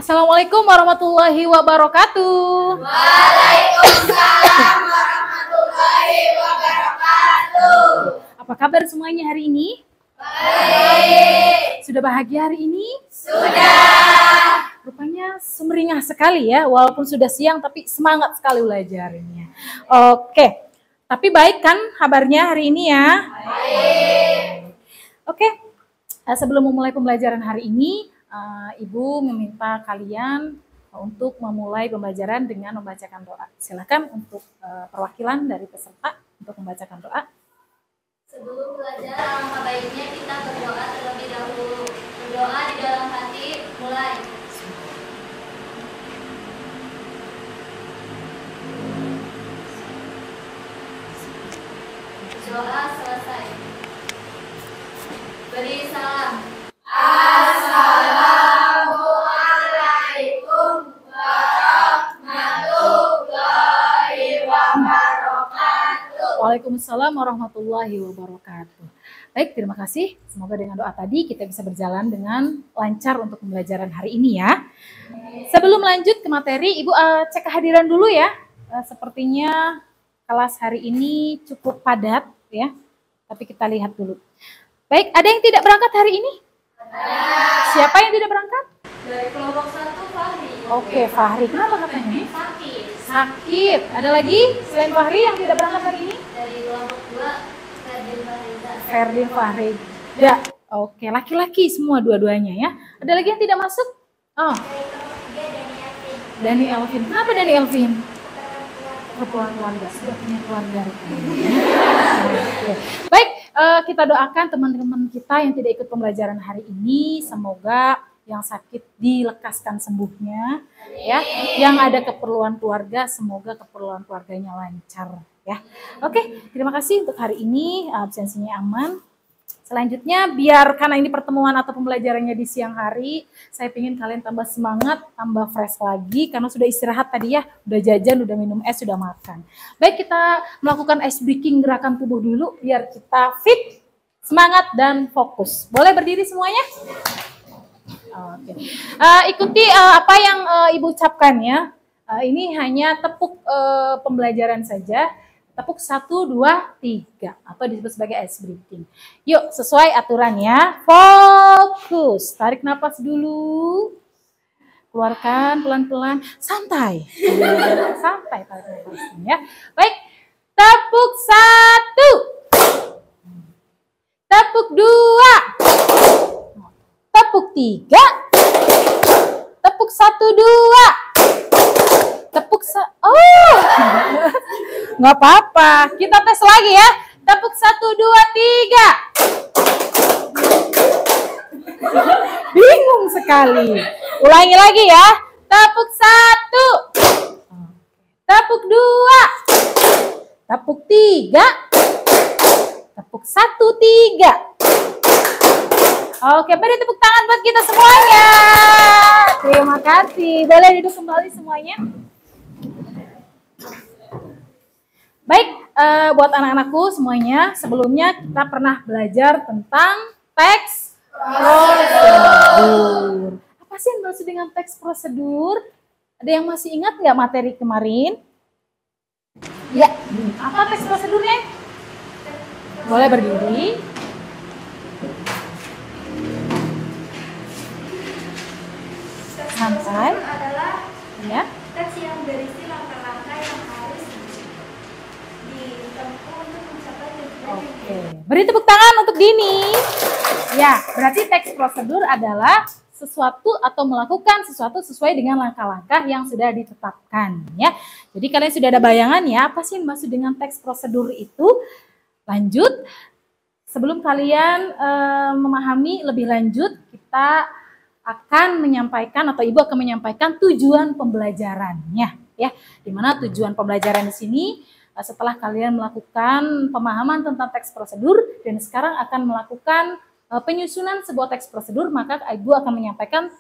Assalamualaikum warahmatullahi wabarakatuh. Waalaikumsalam warahmatullahi wabarakatuh. Apa kabar semuanya hari ini? Baik. Sudah bahagia hari ini? Sudah. Rupanya sumringah sekali ya, walaupun sudah siang tapi semangat sekali belajarnya. Oke, tapi baik kan kabarnya hari ini ya? Baik. Oke, sebelum memulai pembelajaran hari ini, Ibu meminta kalian untuk memulai pembelajaran dengan membacakan doa. Silakan untuk perwakilan dari peserta untuk membacakan doa. Sebelum belajar, alangkah baiknya kita berdoa terlebih dahulu. Berdoa di dalam hati, mulai. Doa selesai. Beri salam. Assalamualaikum warahmatullahi wabarakatuh. Waalaikumsalam warahmatullahi wabarakatuh. Baik, terima kasih. Semoga dengan doa tadi kita bisa berjalan dengan lancar untuk pembelajaran hari ini ya. Sebelum lanjut ke materi, Ibu cek kehadiran dulu ya. Sepertinya kelas hari ini cukup padat ya. Tapi kita lihat dulu. Baik, ada yang tidak berangkat hari ini? Siapa yang tidak berangkat? Dari kelompok 1, Fahri. Oke, Fahri. Kenapa katanya? Sakit. Sakit. Ada lagi selain Fahri yang tidak berangkat hari ini? Dari kelompok 2, Ferdin Fahriza. Ferdin Fahri. Ya, oke. Laki-laki semua dua-duanya ya. Ada lagi yang tidak masuk? Oh, Dari kelompok 3, Dani Arvin. Dani Elvin. Kenapa Dani Elvin? Keluarga. Sudah punya keluarga. Oke. Baik, kita doakan teman-teman kita yang tidak ikut pembelajaran hari ini. Semoga yang sakit dilekaskan sembuhnya, ya. Yang ada keperluan keluarga, semoga keperluan keluarganya lancar, ya. Oke, terima kasih untuk hari ini absensinya aman. Selanjutnya, biar karena ini pertemuan atau pembelajarannya di siang hari, saya ingin kalian tambah semangat, tambah fresh lagi karena sudah istirahat tadi ya, udah jajan, udah minum es, sudah makan. Baik, kita melakukan ice breaking gerakan tubuh dulu biar kita fit, semangat dan fokus. Boleh berdiri semuanya? Oke. Ikuti apa yang Ibu ucapkan ya. Ini hanya tepuk pembelajaran saja. Tepuk 1, 2, 3 atau disebut sebagai ice breathing. Yuk, sesuai aturannya. Fokus. Tarik napas dulu. Keluarkan pelan-pelan. Santai. Santai tarik napasnya ya. Baik. Tepuk 1. Tepuk 2. Tepuk 3. Tepuk 1, 2. Tepuk nggak apa-apa. Kita tes lagi ya. Tepuk 1, 2, 3. Bingung sekali. Ulangi lagi ya. Tepuk 1. Tepuk 2. Tepuk 3. Tepuk 1, 3. Oke, beri tepuk tangan buat kita semuanya. Terima kasih. Boleh duduk kembali semuanya. Baik, buat anak-anakku semuanya, sebelumnya kita pernah belajar tentang teks prosedur. Apa sih yang maksud dengan teks prosedur? Ada yang masih ingat nggak materi kemarin? Ya, apa teks prosedurnya? Boleh berdiri. Santai. Adalah Ya. teks yang berisi langkah-langkah yang harus ditempuh untuk mencapai tujuan. Oke, beri tepuk tangan untuk Dini. Ya, berarti teks prosedur adalah sesuatu atau melakukan sesuatu sesuai dengan langkah-langkah yang sudah ditetapkan. Ya, jadi kalian sudah ada bayangan ya, apa sih yang maksud dengan teks prosedur itu? Lanjut, sebelum kalian memahami lebih lanjut, kita akan menyampaikan atau Ibu akan menyampaikan tujuan pembelajarannya. Ya, dimana tujuan pembelajaran di sini setelah kalian melakukan pemahaman tentang teks prosedur dan sekarang akan melakukan penyusunan sebuah teks prosedur, maka Ibu akan menyampaikan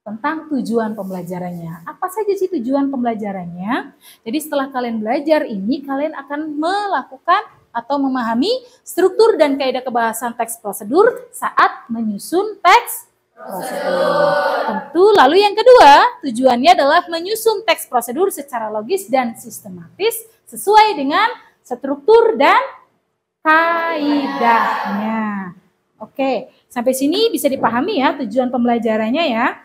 tentang tujuan pembelajarannya. Apa saja sih tujuan pembelajarannya? Jadi setelah kalian belajar ini, kalian akan melakukan atau memahami struktur dan kaidah kebahasan teks prosedur saat menyusun teks prosedur. Tentu, lalu yang kedua, tujuannya adalah menyusun teks prosedur secara logis dan sistematis sesuai dengan struktur dan kaidahnya. Oke, sampai sini bisa dipahami ya tujuan pembelajarannya ya?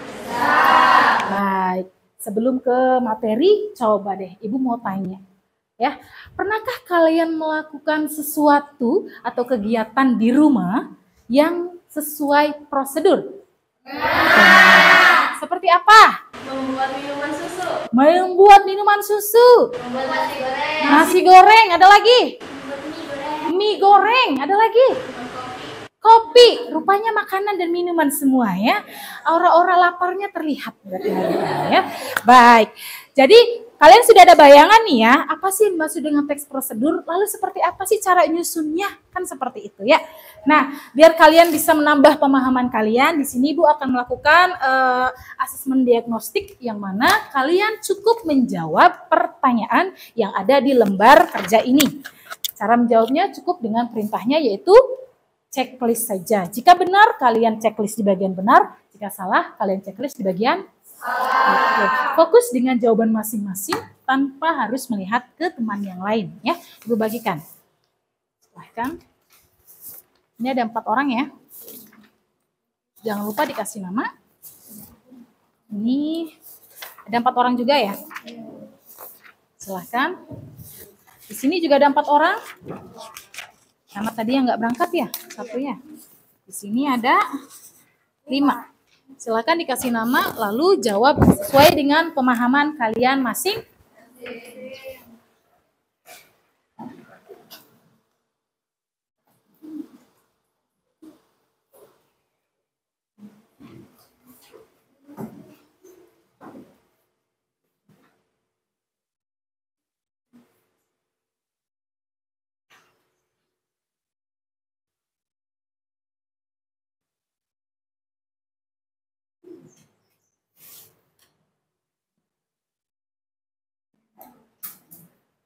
Baik, sebelum ke materi, coba deh Ibu mau tanya. Ya, pernahkah kalian melakukan sesuatu atau kegiatan di rumah yang sesuai prosedur? Seperti apa? Membuat minuman susu. Membuat minuman susu. Membuat nasi goreng. Nasi goreng, ada lagi? Membuat mie goreng. Mie goreng, ada lagi? Kopi, rupanya makanan dan minuman semua ya. Aura-aura laparnya terlihat berarti ya. Baik, jadi kalian sudah ada bayangan nih ya, apa sih maksud dengan teks prosedur? Lalu seperti apa sih cara nyusunnya? Kan seperti itu ya. Nah, biar kalian bisa menambah pemahaman kalian, di sini Ibu akan melakukan asesmen diagnostik yang mana kalian cukup menjawab pertanyaan yang ada di lembar kerja ini. Cara menjawabnya cukup dengan perintahnya yaitu checklist saja. Jika benar, kalian checklist di bagian benar. Jika salah, kalian checklist di bagian salah. Oke. Fokus dengan jawaban masing-masing tanpa harus melihat ke teman yang lain. Ya, Ibu bagikan. Silahkan. Ini ada 4 orang ya. Jangan lupa dikasih nama. Ini ada 4 orang juga ya. Silahkan. Di sini juga ada 4 orang. Karena tadi yang nggak berangkat ya, satunya. Di sini ada 5. Silakan dikasih nama, lalu jawab sesuai dengan pemahaman kalian masing.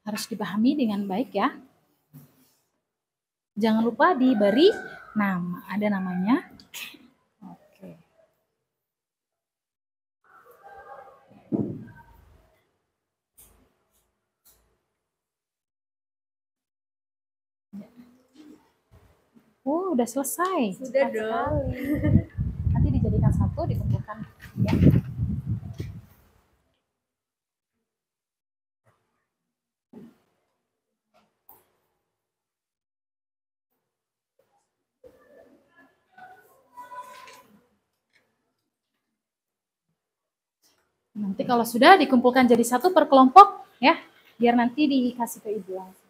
Harus dipahami dengan baik ya. Jangan lupa diberi nama. Ada namanya. Oke. Oh, udah selesai. Sudah dong. Nanti dijadikan satu, dikumpulkan. Ya. Nanti kalau sudah dikumpulkan jadi satu per kelompok ya, biar nanti dikasih ke Ibu langsung.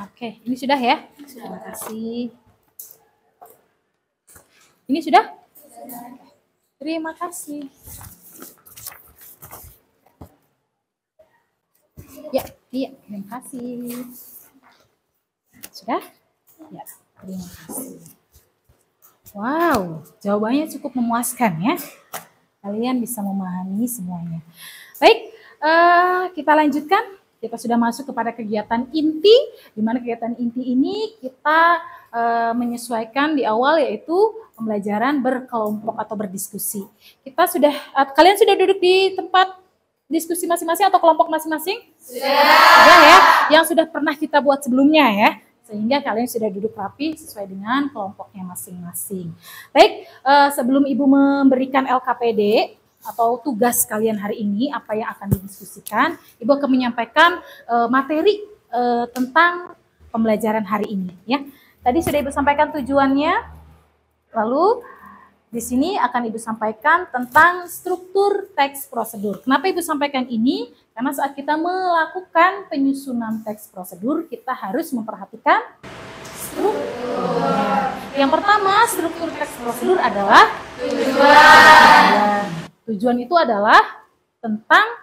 Oke, ini sudah ya? Terima kasih. Ini sudah? Terima kasih. Ya, iya, terima kasih. Sudah? Ya, terima kasih. Wow, jawabannya cukup memuaskan ya. Kalian bisa memahami semuanya. Baik, kita lanjutkan. Kita sudah masuk kepada kegiatan inti, di mana kegiatan inti ini kita menyesuaikan di awal yaitu pembelajaran berkelompok atau berdiskusi. Kalian sudah duduk di tempat diskusi masing-masing atau kelompok masing-masing? Sudah ya, yang sudah pernah kita buat sebelumnya ya. Sehingga kalian sudah duduk rapi sesuai dengan kelompoknya masing-masing. Baik, sebelum Ibu memberikan LKPD atau tugas kalian hari ini, apa yang akan didiskusikan, Ibu akan menyampaikan materi tentang pembelajaran hari ini. Ya, tadi sudah Ibu sampaikan tujuannya, lalu di sini akan Ibu sampaikan tentang struktur teks prosedur. Kenapa Ibu sampaikan ini? Karena saat kita melakukan penyusunan teks prosedur, kita harus memperhatikan struktur. Yang pertama, struktur teks prosedur adalah tujuan. Tujuan itu adalah tentang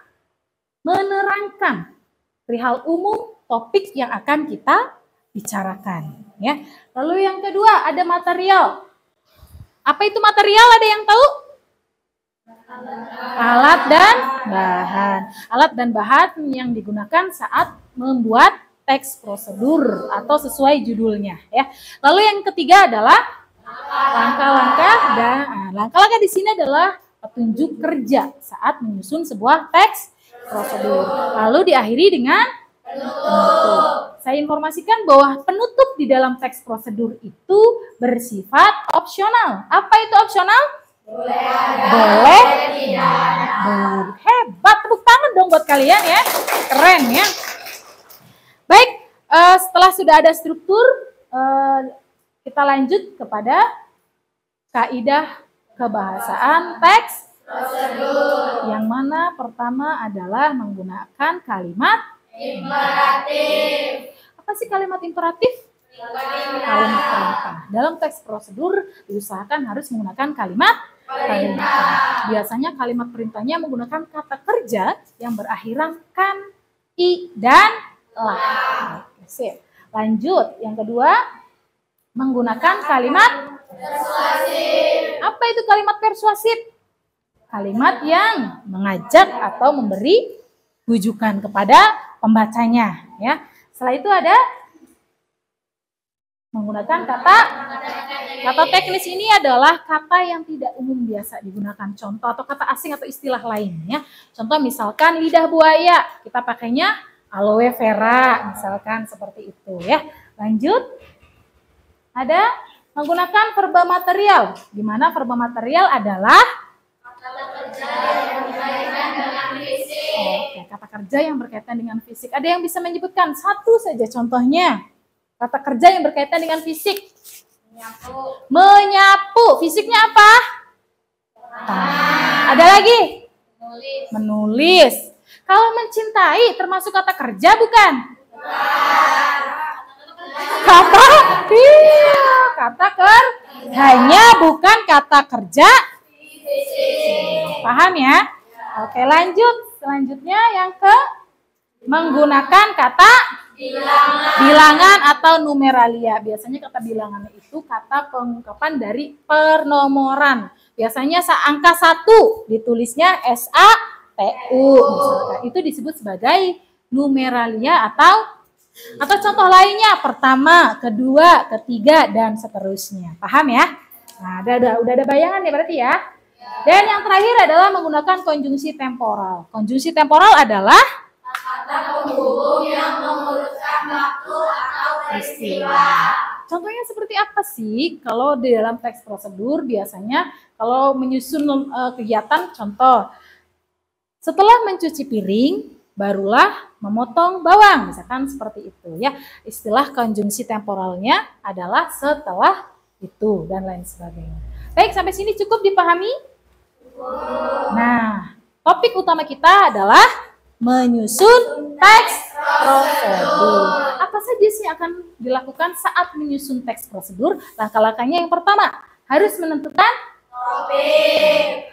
menerangkan perihal umum topik yang akan kita bicarakan. Ya. Lalu yang kedua, ada material. Apa itu material? Ada yang tahu? Alat dan bahan. Alat dan bahan yang digunakan saat membuat teks prosedur atau sesuai judulnya ya. Lalu yang ketiga adalah langkah-langkah langkah-langkah di sini adalah petunjuk kerja saat menyusun sebuah teks prosedur. Lalu diakhiri dengan penutup. Saya informasikan bahwa penutup di dalam teks prosedur itu bersifat opsional. Apa itu opsional? Boleh tidak. Hebat, tepuk tangan dong buat kalian ya. Keren ya. Baik, setelah sudah ada struktur, kita lanjut kepada kaidah kebahasaan teks prosedur. Yang mana pertama adalah menggunakan kalimat imperatif. Apa sih kalimat imperatif? Kalimat perintah. Dalam teks prosedur diusahakan harus menggunakan kalimat perintah. Biasanya kalimat perintahnya menggunakan kata kerja yang berakhiran kan, i, dan la. Oke, lanjut. Yang kedua, menggunakan kalimat persuasif. Apa itu kalimat persuasif? Kalimat yang mengajak atau memberi rujukan kepada pembacanya ya. Setelah itu ada menggunakan kata teknis. Ini adalah kata yang tidak umum biasa digunakan, contoh atau kata asing atau istilah lain ya. Contoh misalkan lidah buaya, kita pakainya aloe vera misalkan seperti itu ya. Lanjut, ada menggunakan verba material, di mana verba material adalah kata kerja yang berkaitan dengan fisik. Oke, kata kerja yang berkaitan dengan fisik. Ada yang bisa menyebutkan satu saja contohnya? Kata kerja yang berkaitan dengan fisik. Menyapu. Fisiknya apa? Ada lagi? Menulis. Kalau mencintai termasuk kata kerja bukan? Kata kerjanya bukan kata kerja. Paham ya? Oke, lanjut. Selanjutnya yang menggunakan kata bilangan atau numeralia. Biasanya kata bilangan itu kata pengungkapan dari pernomoran. Biasanya angka 1 ditulisnya SATU misalkan. Itu disebut sebagai numeralia atau contoh lainnya pertama, kedua, ketiga, dan seterusnya. Paham ya? Nah, udah ada bayangan ya berarti ya. Dan yang terakhir adalah menggunakan konjungsi temporal. Konjungsi temporal adalah kata penghubung yang mengurutkan waktu atau peristiwa. Contohnya seperti apa sih? Kalau di dalam teks prosedur biasanya kalau menyusun kegiatan, contoh setelah mencuci piring barulah memotong bawang, misalkan seperti itu ya. Istilah konjungsi temporalnya adalah setelah itu dan lain sebagainya. Baik, sampai sini cukup dipahami? Nah, topik utama kita adalah menyusun teks prosedur. Apa saja sih akan dilakukan saat menyusun teks prosedur? Langkah-langkahnya yang pertama, harus menentukan topik.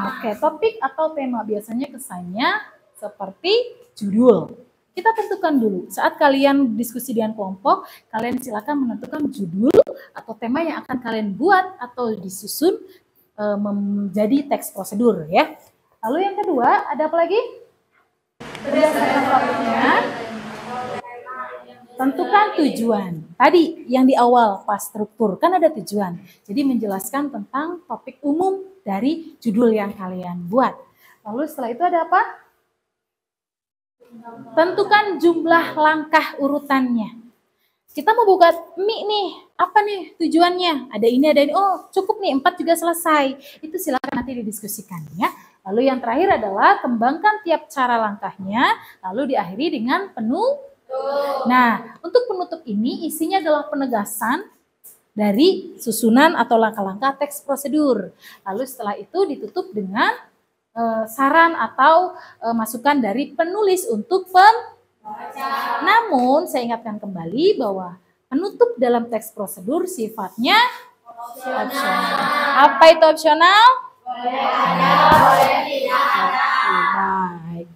Oke, topik atau tema biasanya kesannya seperti judul. Kita tentukan dulu. Saat kalian diskusi dengan kelompok, kalian silakan menentukan judul atau tema yang akan kalian buat atau disusun menjadi teks prosedur ya. Lalu yang kedua, ada apa lagi? Berdasarkan topiknya, tentukan tujuan. Tadi yang di awal pas struktur kan ada tujuan. Jadi menjelaskan tentang topik umum dari judul yang kalian buat. Lalu setelah itu ada apa? Tentukan jumlah langkah urutannya. Kita mau buka mie nih, apa nih tujuannya? Ada ini, ada ini. Oh, cukup nih, 4 juga selesai. Itu silakan nanti didiskusikan ya. Lalu yang terakhir adalah kembangkan tiap cara langkahnya, lalu diakhiri dengan penutup. Nah, untuk penutup ini isinya adalah penegasan dari susunan atau langkah-langkah teks prosedur. Lalu setelah itu ditutup dengan saran atau masukan dari penulis untuk pembaca. Namun saya ingatkan kembali bahwa penutup dalam teks prosedur sifatnya opsional. Apa itu opsional? Boleh ada, boleh tidak ada. Baik.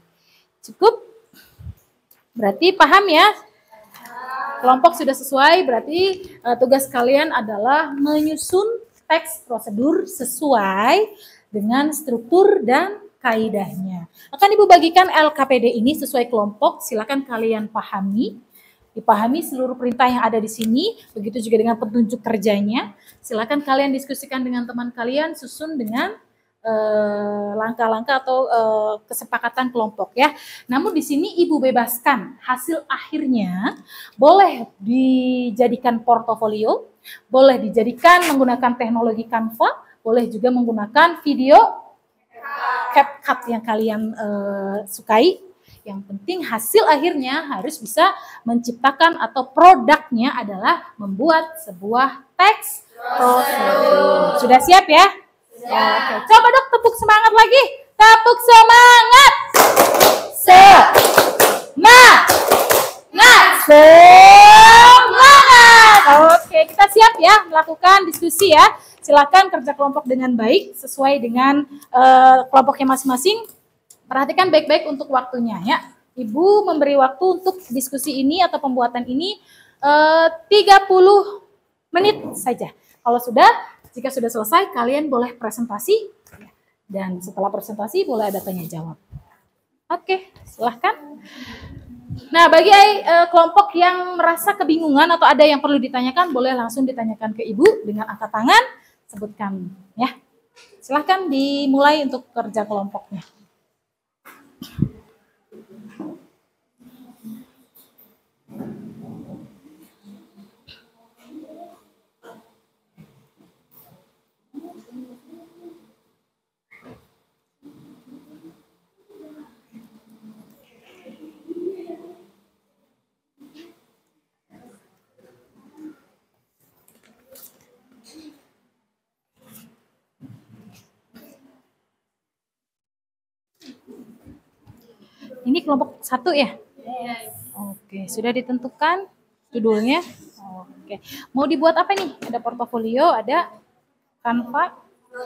Cukup? Berarti paham ya? Kelompok sudah sesuai, berarti tugas kalian adalah menyusun teks prosedur sesuai dengan struktur dan kaidahnya. Akan Ibu bagikan LKPD ini sesuai kelompok, silakan kalian pahami. Dipahami seluruh perintah yang ada di sini, begitu juga dengan petunjuk kerjanya. Silakan kalian diskusikan dengan teman kalian, susun dengan langkah-langkah atau kesepakatan kelompok ya. Namun di sini Ibu bebaskan hasil akhirnya boleh dijadikan portofolio, boleh dijadikan menggunakan teknologi Canva, boleh juga menggunakan video CapCut yang kalian sukai. Yang penting hasil akhirnya harus bisa menciptakan atau produknya adalah membuat sebuah teks prosedur. Sudah siap ya? Oke, coba dok tepuk semangat lagi. Tepuk semangat. Semangat. Oke, kita siap ya melakukan diskusi ya. Silakan kerja kelompok dengan baik sesuai dengan kelompoknya masing-masing. Perhatikan baik-baik untuk waktunya ya. Ibu memberi waktu untuk diskusi ini atau pembuatan ini 30 menit saja. Kalau jika sudah selesai, kalian boleh presentasi. Dan setelah presentasi, boleh ada tanya jawab. Oke, silahkan. Nah, bagi kelompok yang merasa kebingungan atau ada yang perlu ditanyakan, boleh langsung ditanyakan ke Ibu dengan angkat tangan. Sebutkan ya. Silahkan dimulai untuk kerja kelompoknya. Ini kelompok 1 ya? Yes. Oke, sudah ditentukan judulnya? Oke. Mau dibuat apa nih? Ada portofolio, ada Canva?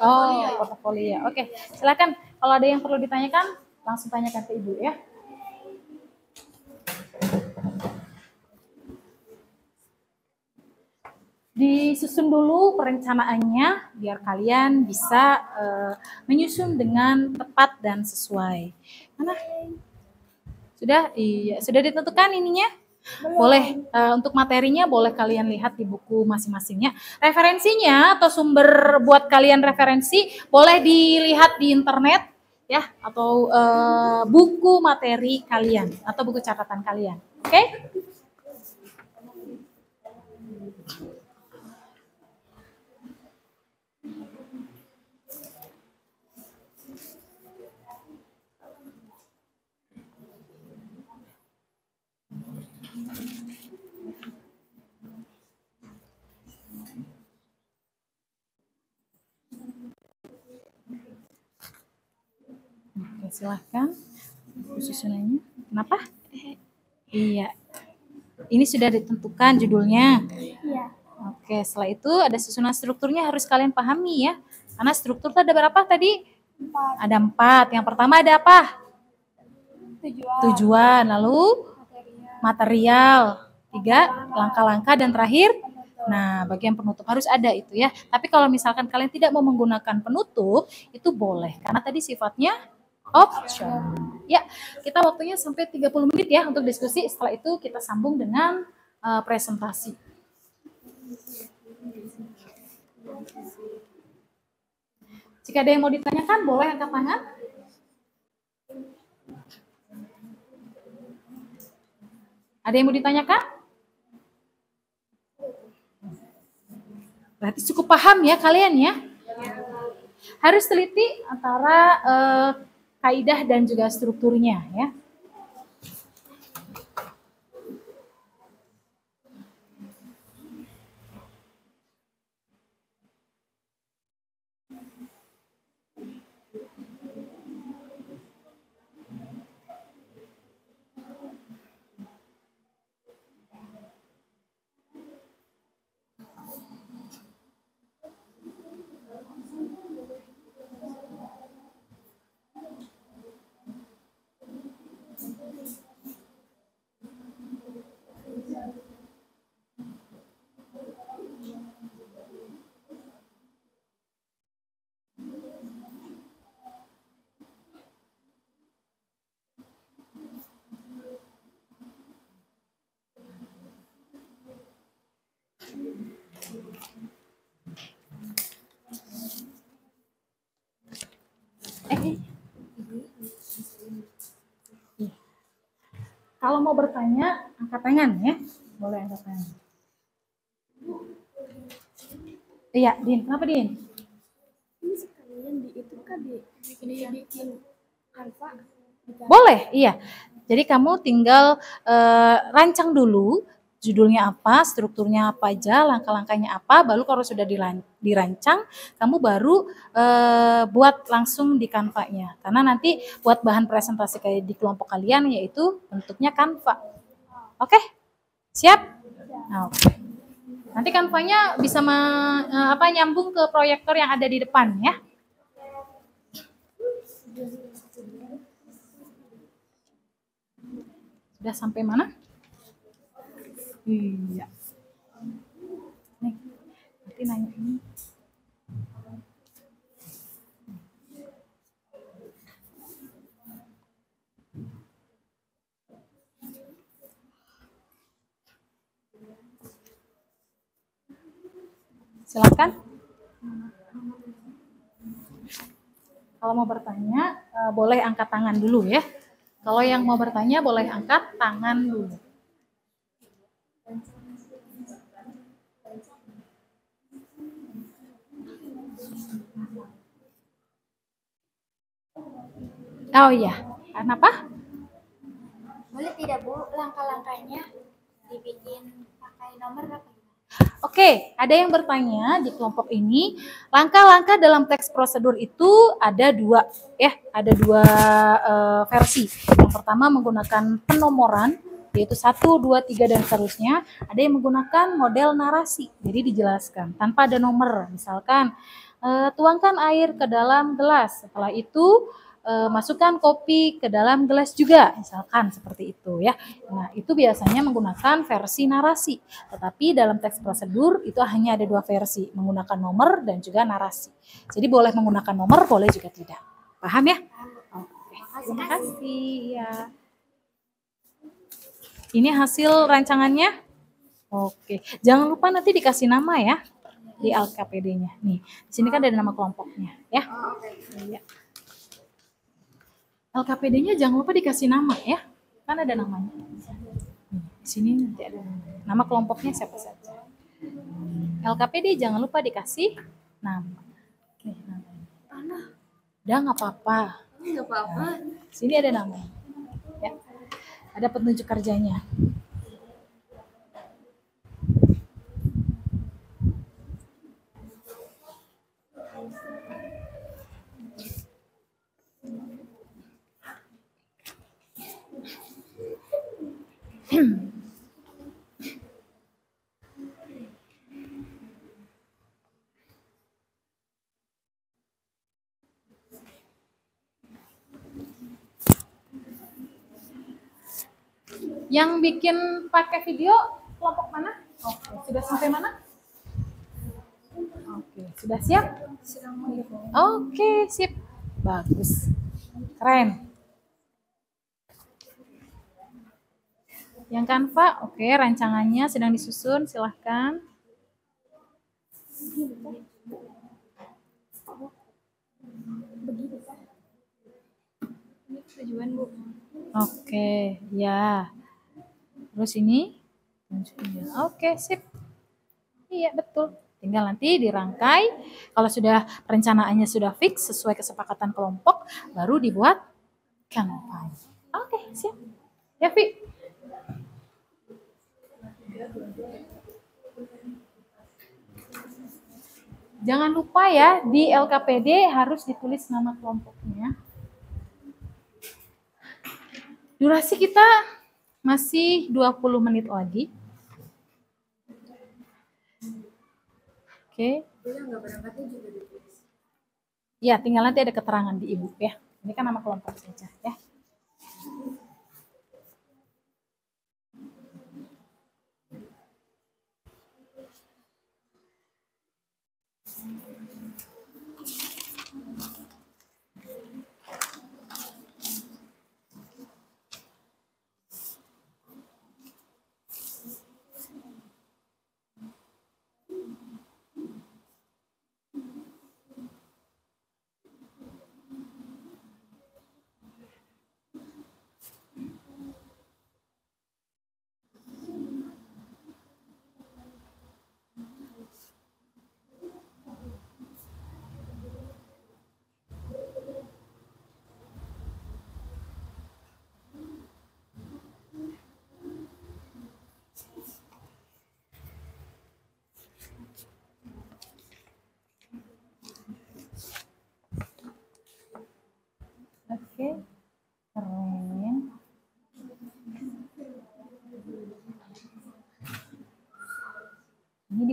Oh, portofolio. Oke, silakan. Kalau ada yang perlu ditanyakan, langsung tanyakan ke Ibu ya. Disusun dulu perencanaannya biar kalian bisa menyusun dengan tepat dan sesuai. Mana? Sudah? Iya, sudah ditentukan ininya? Boleh, untuk materinya boleh kalian lihat di buku masing-masingnya. Referensinya atau sumber buat kalian referensi boleh dilihat di internet ya, atau buku materi kalian atau buku catatan kalian. Oke? Oke, silahkan susunannya. Kenapa? Iya. Ini sudah ditentukan judulnya. Iya. Oke, setelah itu ada susunan strukturnya harus kalian pahami ya. Karena struktur itu ada berapa tadi? 4. Ada 4. Yang pertama ada apa? Tujuan. Lalu material. 3, langkah-langkah, dan terakhir nah, bagian penutup harus ada itu ya. Tapi kalau misalkan kalian tidak mau menggunakan penutup, itu boleh. Karena tadi sifatnya option. Ya, kita waktunya sampai 30 menit ya untuk diskusi. Setelah itu kita sambung dengan presentasi. Jika ada yang mau ditanyakan, boleh angkat tangan. Ada yang mau ditanyakan? Berarti cukup paham ya kalian ya. Harus teliti antara kaidah dan juga strukturnya ya. Kalau mau bertanya, angkat tangan ya. Boleh angkat tangan. Iya, Din. Kenapa, Din? Ini sekalian di itu kan dibikin Canva. Boleh, iya. Jadi kamu tinggal rancang dulu judulnya apa, strukturnya apa aja, langkah-langkahnya apa, baru kalau sudah dirancang, kamu baru buat langsung di Canva-nya. Karena nanti buat bahan presentasi kayak di kelompok kalian yaitu bentuknya Canva. Oke? Siap? Oke. Nanti Canva-nya bisa nyambung ke proyektor yang ada di depan ya. Sudah sampai mana? Iya. Nih, nanti nanya ini. Silakan. Kalau mau bertanya, boleh angkat tangan dulu ya. Kalau yang mau bertanya, boleh angkat tangan dulu. Oh iya, kenapa? Boleh tidak Bu, langkah-langkahnya dibikin pakai nomor apa? Oke, ada yang bertanya di kelompok ini, langkah-langkah dalam teks prosedur itu ada dua, ya, ada dua versi. Yang pertama menggunakan penomoran, yaitu 1, 2, 3 dan seterusnya. Ada yang menggunakan model narasi, jadi dijelaskan tanpa ada nomor. Misalkan, tuangkan air ke dalam gelas, setelah itu masukkan kopi ke dalam gelas juga, misalkan seperti itu ya. Nah, itu biasanya menggunakan versi narasi. Tetapi dalam teks prosedur itu hanya ada dua versi, menggunakan nomor dan juga narasi. Jadi boleh menggunakan nomor, boleh juga tidak. Paham ya? Oke. Terima kasih. Ya. Ini hasil rancangannya. Oke. Jangan lupa nanti dikasih nama ya di LKPD-nya. Nih, di sini kan ada nama kelompoknya ya. Iya. LKPD-nya jangan lupa dikasih nama ya, kan ada namanya. Di sini nanti ada nama kelompoknya siapa saja. LKPD jangan lupa dikasih nama. Nih namanya. Udah nggak apa-apa. Nggak apa-apa. Sini ada namanya. Ya. Ada petunjuk kerjanya. Yang bikin pakai video kelompok mana? Oke, sudah sampai mana? Oke, sudah siap? Oke, sip. Bagus. Keren. Yang Canva, oke, rancangannya sedang disusun, silahkan. Ini tujuan Bu. Oke, ya. Terus ini? Oke, sip. Iya, betul. Tinggal nanti dirangkai. Kalau sudah perencanaannya sudah fix sesuai kesepakatan kelompok, baru dibuat Canva. Oke, siap. Ya, Vi. Jangan lupa ya, di LKPD harus ditulis nama kelompoknya. Durasi kita masih 20 menit lagi. Oke. Ya, tinggal nanti ada keterangan di ibu ya. Ini kan nama kelompok saja ya.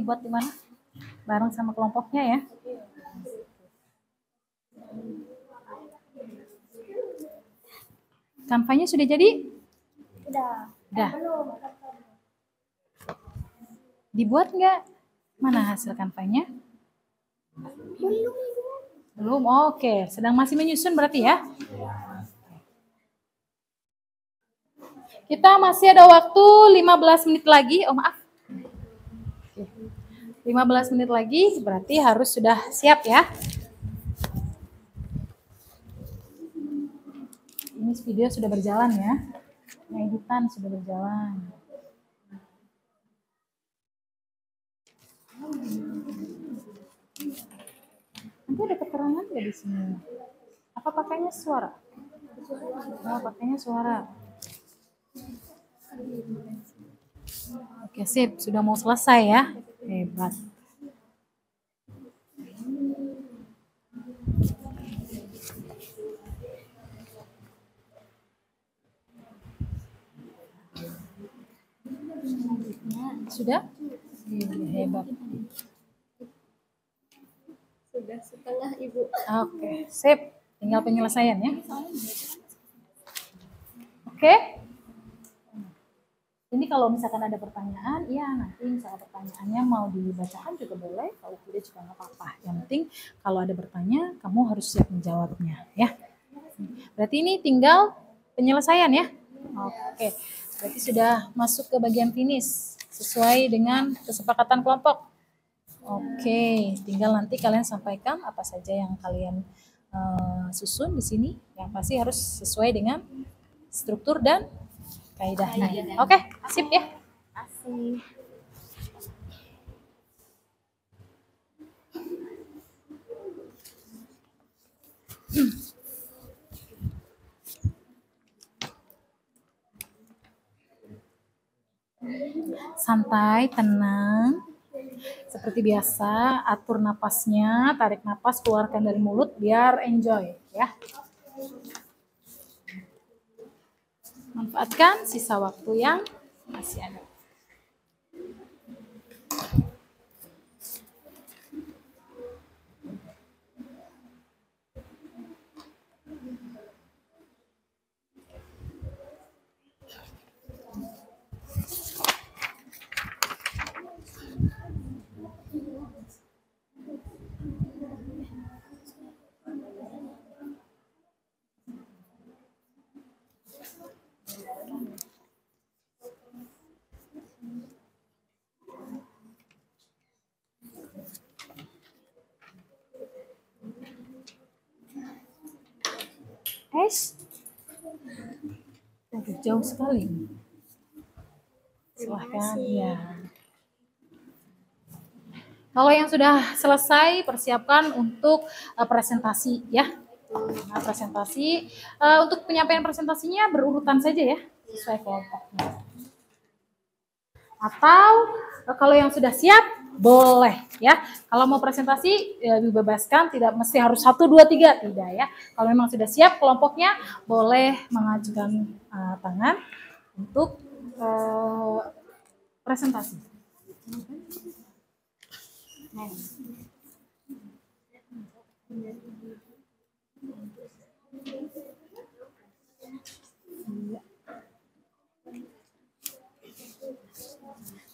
dibuat di mana? Bareng sama kelompoknya ya. Kanvanya sudah jadi? Udah. Udah. Belum. Dibuat nggak? Mana hasil kanvanya? Belum. Belum, oke. Sedang masih menyusun berarti ya? Kita masih ada waktu 15 menit lagi. Oh maaf. 15 menit lagi berarti harus sudah siap ya. Ini video sudah berjalan ya. Editan sudah berjalan. Nanti ada keterangan nggak di sini? Apa pakainya suara? Oh, pakainya suara. Oke, sip. Sudah mau selesai ya. Hebat. Sudah? Hebat. Sudah setengah Ibu. Oke, sip. Tinggal penyelesaian ya. Oke. Ini kalau misalkan ada pertanyaan, ya nanti misalkan pertanyaannya mau dibacakan juga boleh, kalau tidak juga nggak apa-apa. Yang penting kalau ada bertanya, kamu harus siap menjawabnya ya. Berarti ini tinggal penyelesaian ya. Oke, berarti sudah masuk ke bagian finish sesuai dengan kesepakatan kelompok. Oke, tinggal nanti kalian sampaikan apa saja yang kalian susun di sini. Yang pasti harus sesuai dengan struktur dan kaidahnya. Oke, sip ya. Asik. Santai, tenang. Seperti biasa, atur napasnya, tarik napas, keluarkan dari mulut biar enjoy ya. Manfaatkan sisa waktu yang masih ada. Jauh sekali. Silahkan ya. Kalau yang sudah selesai, persiapkan untuk presentasi ya. Nah, presentasi untuk penyampaian presentasinya berurutan saja ya, sesuai kelompoknya. Atau kalau yang sudah siap boleh ya. Kalau mau presentasi ya dibebaskan, tidak mesti harus 1, 2, 3, tidak ya. Kalau memang sudah siap kelompoknya boleh mengajukan tangan untuk presentasi.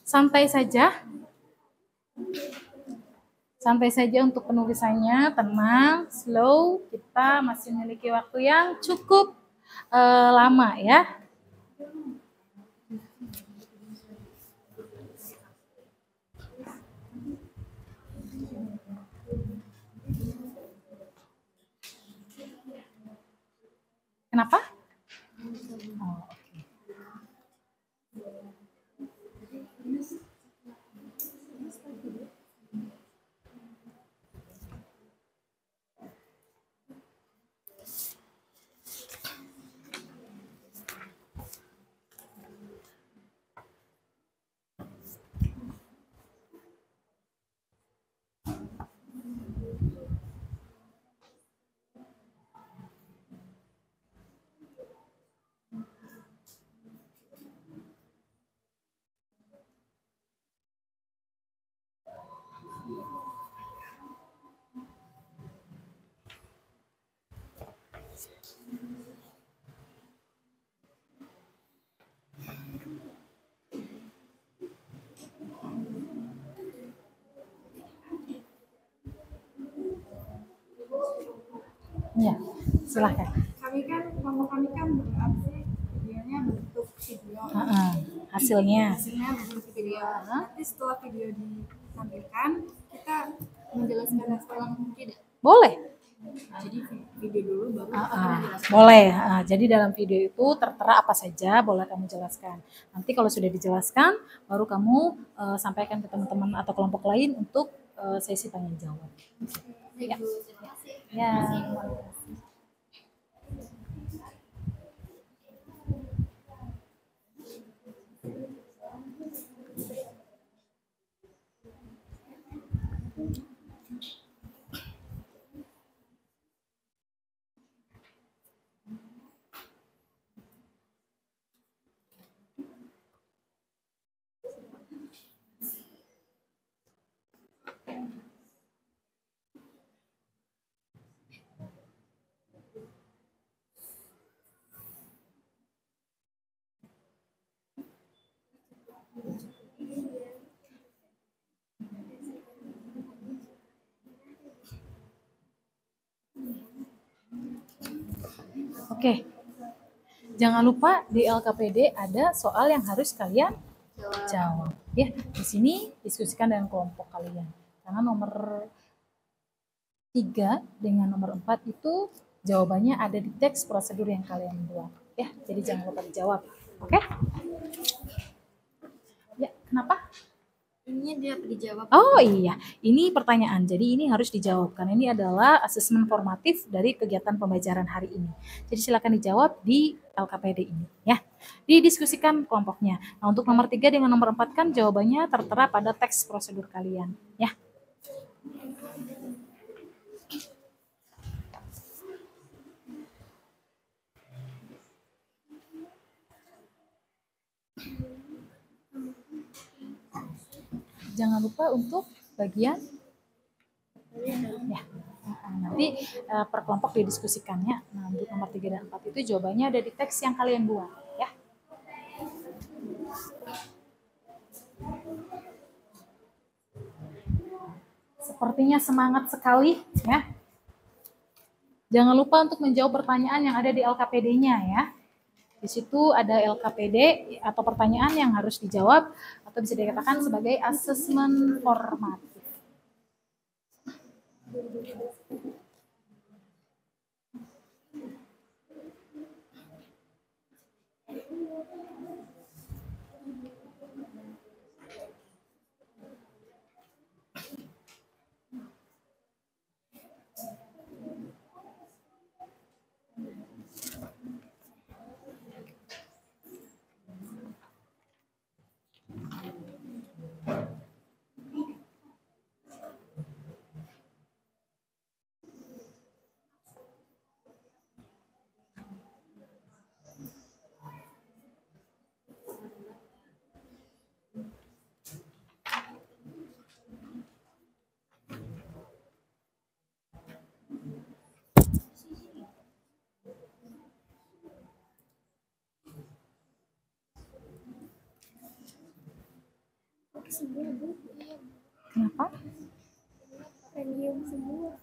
Santai saja. Santai saja untuk penulisannya, tenang, slow. Kita masih memiliki waktu yang cukup lama ya. Kenapa? Oh, oke. Ya, silahkan. Kelompok kami kan berarti videonya bentuk video. Hasilnya Bentuk video. Nanti setelah video ditampilkan, kita menjelaskan setelah tidak. boleh. Jadi video dulu baru Boleh. Jadi dalam video itu tertera apa saja boleh kamu jelaskan. Nanti kalau sudah dijelaskan, baru kamu sampaikan ke teman-teman atau kelompok lain untuk sesi tanya jawab. Ya. Ya. Oke. Jangan lupa di LKPD ada soal yang harus kalian jawab. Ya, di sini diskusikan dengan kelompok kalian. Karena nomor 3 dengan nomor 4 itu jawabannya ada di teks prosedur yang kalian buat. Ya, jadi jangan lupa dijawab. Oke? Ya, kenapa? Ini dia dijawab. Oh iya, ini pertanyaan. Jadi ini harus dijawab karena ini adalah asesmen formatif dari kegiatan pembelajaran hari ini. Jadi silakan dijawab di LKPD ini ya. Didiskusikan kelompoknya. Nah, untuk nomor 3 dengan nomor 4 kan jawabannya tertera pada teks prosedur kalian ya. Jangan lupa untuk bagian ya. Nanti per kelompok didiskusikannya. Nah, untuk nomor 3 dan 4 itu jawabannya ada di teks yang kalian buat ya. Sepertinya semangat sekali ya. Jangan lupa untuk menjawab pertanyaan yang ada di LKPD-nya ya. Di situ ada LKPD atau pertanyaan yang harus dijawab atau bisa dikatakan sebagai asesmen formatif. Kenapa? Premium semua.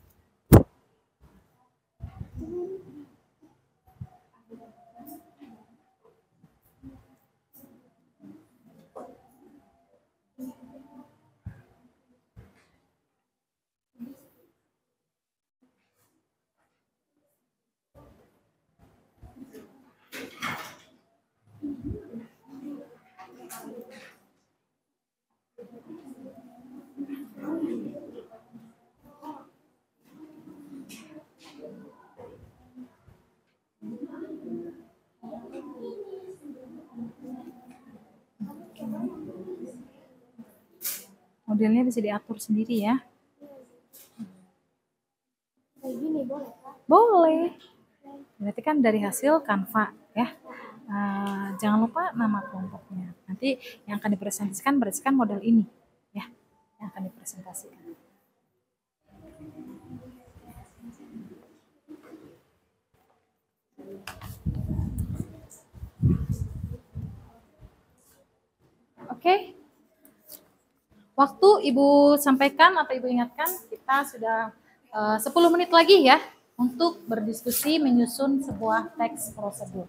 Modelnya bisa diatur sendiri ya. Kayak gini boleh Kak? Boleh. Berarti kan dari hasil Canva ya. Jangan lupa nama kelompoknya. Nanti yang akan dipresentasikan berdasarkan model ini ya, yang akan dipresentasikan. waktu Ibu sampaikan atau Ibu ingatkan, kita sudah 10 menit lagi ya untuk berdiskusi menyusun sebuah teks prosedur.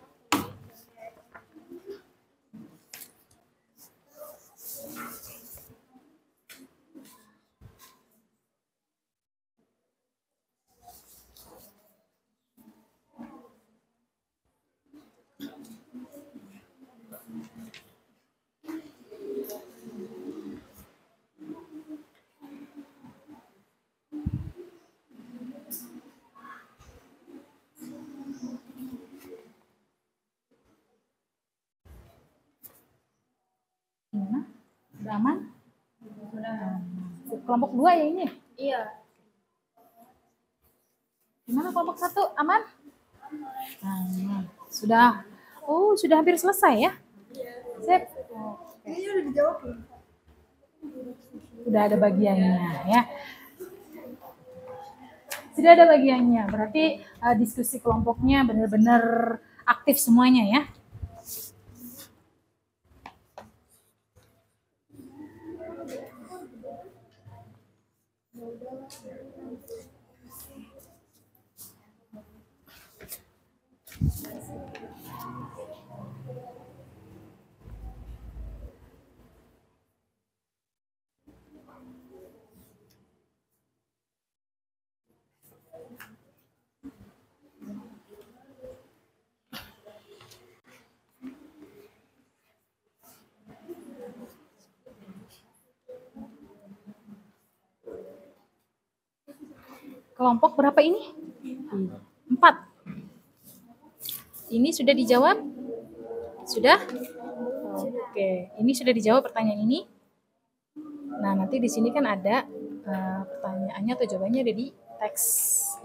Gimana? Sudah aman? Sudah. Kelompok 2 ya ini? Iya. Gimana kelompok 1? Aman? Aman. Sudah. Oh, sudah hampir selesai ya? Sip. Ini udah dijawab belum? Sudah ada bagiannya ya. Sudah ada bagiannya. Berarti diskusi kelompoknya benar-benar aktif semuanya ya. Kelompok berapa ini? 4. Ini sudah dijawab? Sudah? Oke, ini sudah dijawab pertanyaan ini. Nah, nanti di sini kan ada pertanyaannya atau jawabannya ada di teks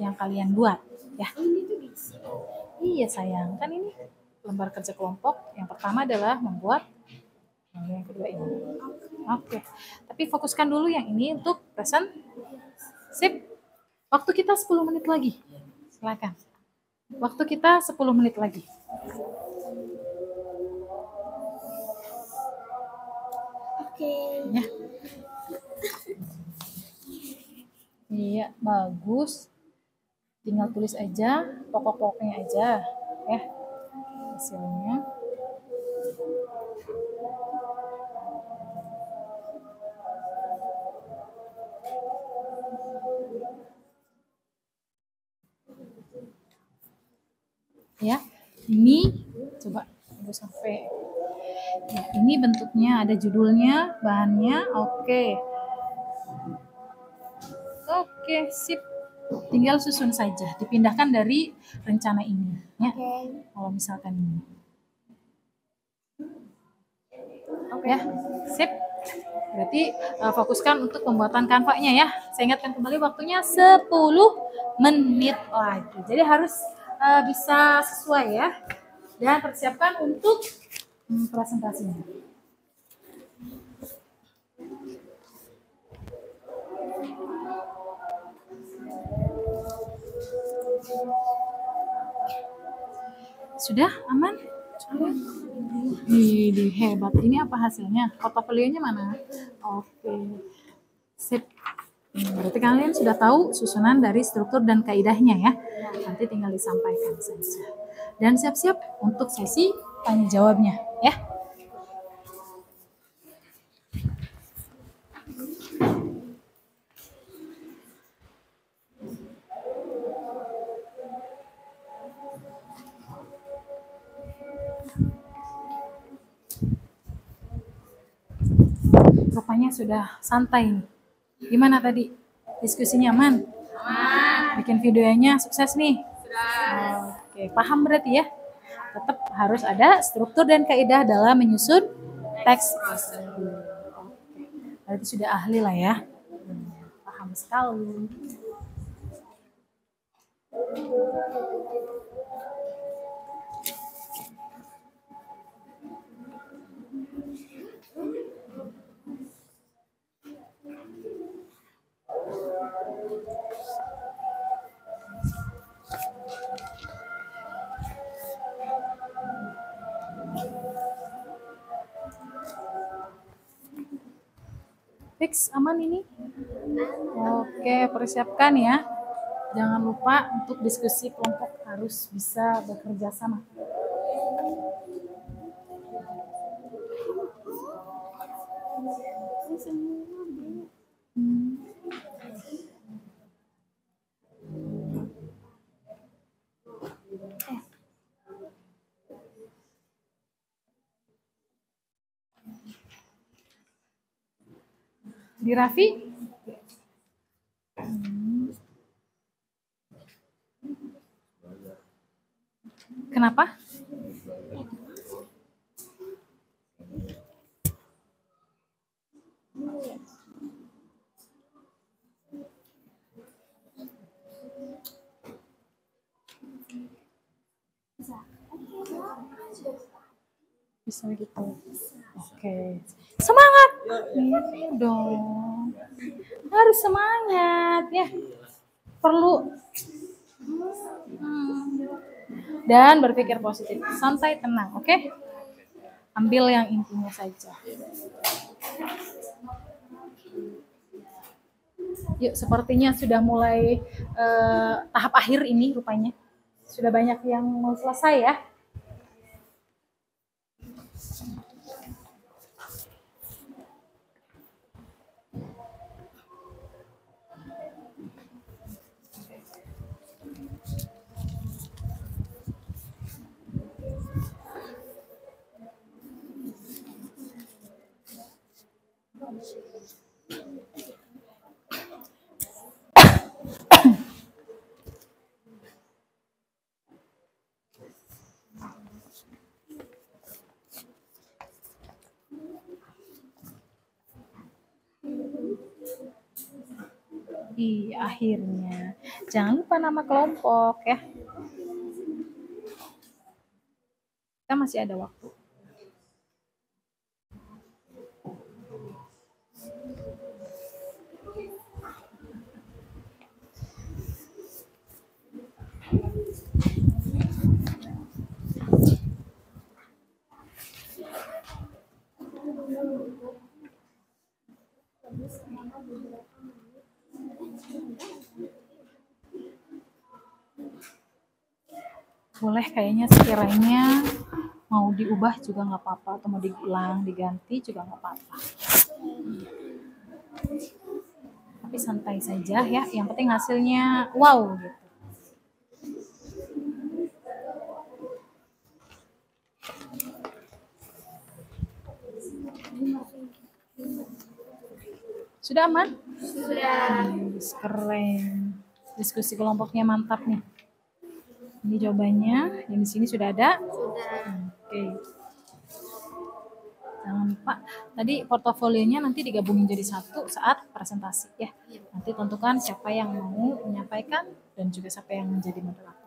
yang kalian buat, ya. Iya sayang, kan ini lembar kerja kelompok. Yang pertama adalah membuat, yang kedua ini. Oke, tapi fokuskan dulu yang ini untuk present. Sip. Waktu kita 10 menit lagi. Silakan. Waktu kita 10 menit lagi. Oke. Ya. Iya, bagus. Tinggal tulis aja, pokok-pokoknya aja, ya. Hasilnya. Ya, ini coba tunggu sampai ya, ini bentuknya ada judulnya, bahannya, oke, sip. Tinggal susun saja, dipindahkan dari rencana ini, ya. Kalau misalkan ini, ya, sip. Berarti fokuskan untuk pembuatan kanvanya ya. Saya ingatkan kembali waktunya 10 menit lagi. Jadi harus bisa sesuai ya. Dan persiapkan untuk presentasinya. Sudah aman? Ini hebat. Ini apa hasilnya? Portofolionya mana? Oke. Sip. Berarti kalian sudah tahu susunan dari struktur dan kaidahnya ya. Nanti tinggal disampaikan saja. Dan siap-siap untuk sesi tanya jawabnya ya. Rupanya sudah santai nih. Gimana tadi? Diskusinya aman? Aman. Bikin videonya sukses nih? Sudah. Oke, paham berarti ya? Tetap harus ada struktur dan kaidah dalam menyusun teks prosedur. Oke. Berarti sudah ahli lah ya. Paham sekali. Oke, fix aman ini? Oke, persiapkan ya. Jangan lupa untuk diskusi kelompok harus bisa bekerja sama. Di Raffi? Kenapa? Bisa gitu. Oke. Semangat. Iya dong. Harus semangat ya. Perlu. Dan berpikir positif. Santai, tenang, oke? Ambil yang intinya saja. Yuk, sepertinya sudah mulai tahap akhir ini rupanya. Sudah banyak yang mau selesai ya. Akhirnya. Jangan lupa nama kelompok ya. Kita masih ada waktu. Boleh kayaknya sekiranya mau diubah juga nggak apa-apa, atau mau diulang, diganti juga nggak apa-apa. Tapi santai saja ya, yang penting hasilnya wow gitu. Sudah aman? Sudah. Keren. Diskusi kelompoknya mantap nih. Ini jawabannya, yang di sini sudah ada? Sudah. Oke. Jangan lupa, tadi portofolionya nanti digabungin jadi satu saat presentasi ya. Nanti tentukan siapa yang mau menyampaikan dan juga siapa yang menjadi moderator.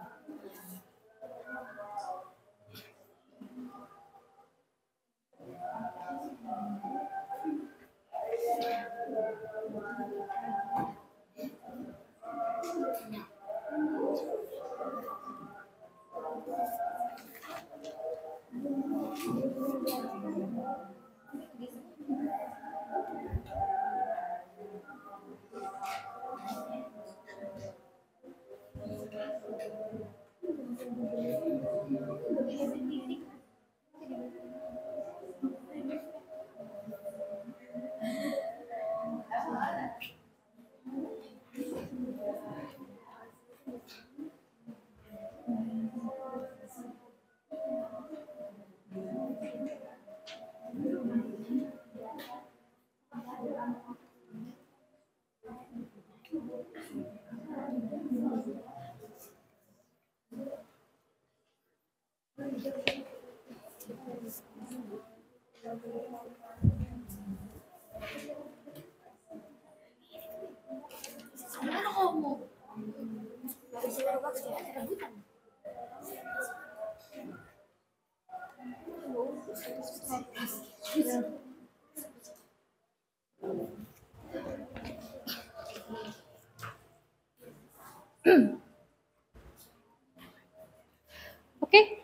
Oke,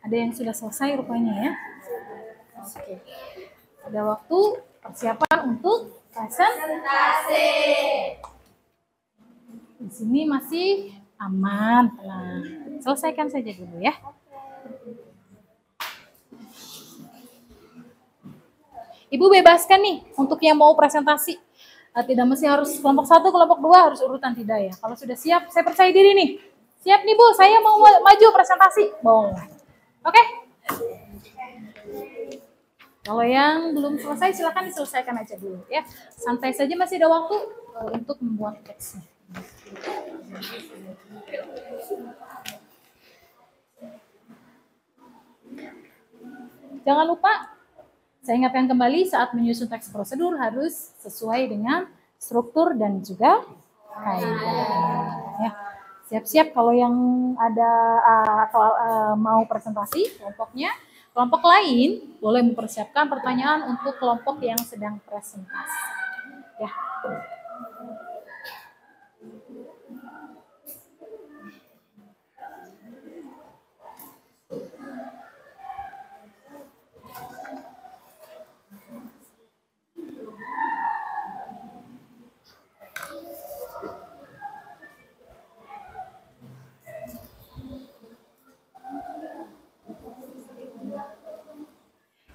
ada yang sudah selesai rupanya ya. Oke, ada waktu Persiapan untuk presentasi. Di sini masih aman, tenang. Selesaikan saja dulu ya. Ibu bebaskan nih untuk yang mau presentasi. Tidak mesti harus kelompok 1, kelompok 2 harus urutan, tidak ya. Kalau sudah siap, saya percaya diri nih. Siap nih Bu, saya mau maju presentasi. Boleh. Oke? Kalau yang belum selesai silakan diselesaikan aja dulu ya. Santai saja, masih ada waktu untuk membuat teksnya. Jangan lupa, saya ingatkan kembali saat menyusun teks prosedur harus sesuai dengan struktur dan juga kaidah. Ya. Siap-siap kalau yang ada atau mau presentasi kelompoknya. Kelompok lain boleh mempersiapkan pertanyaan untuk kelompok yang sedang presentasi. Ya.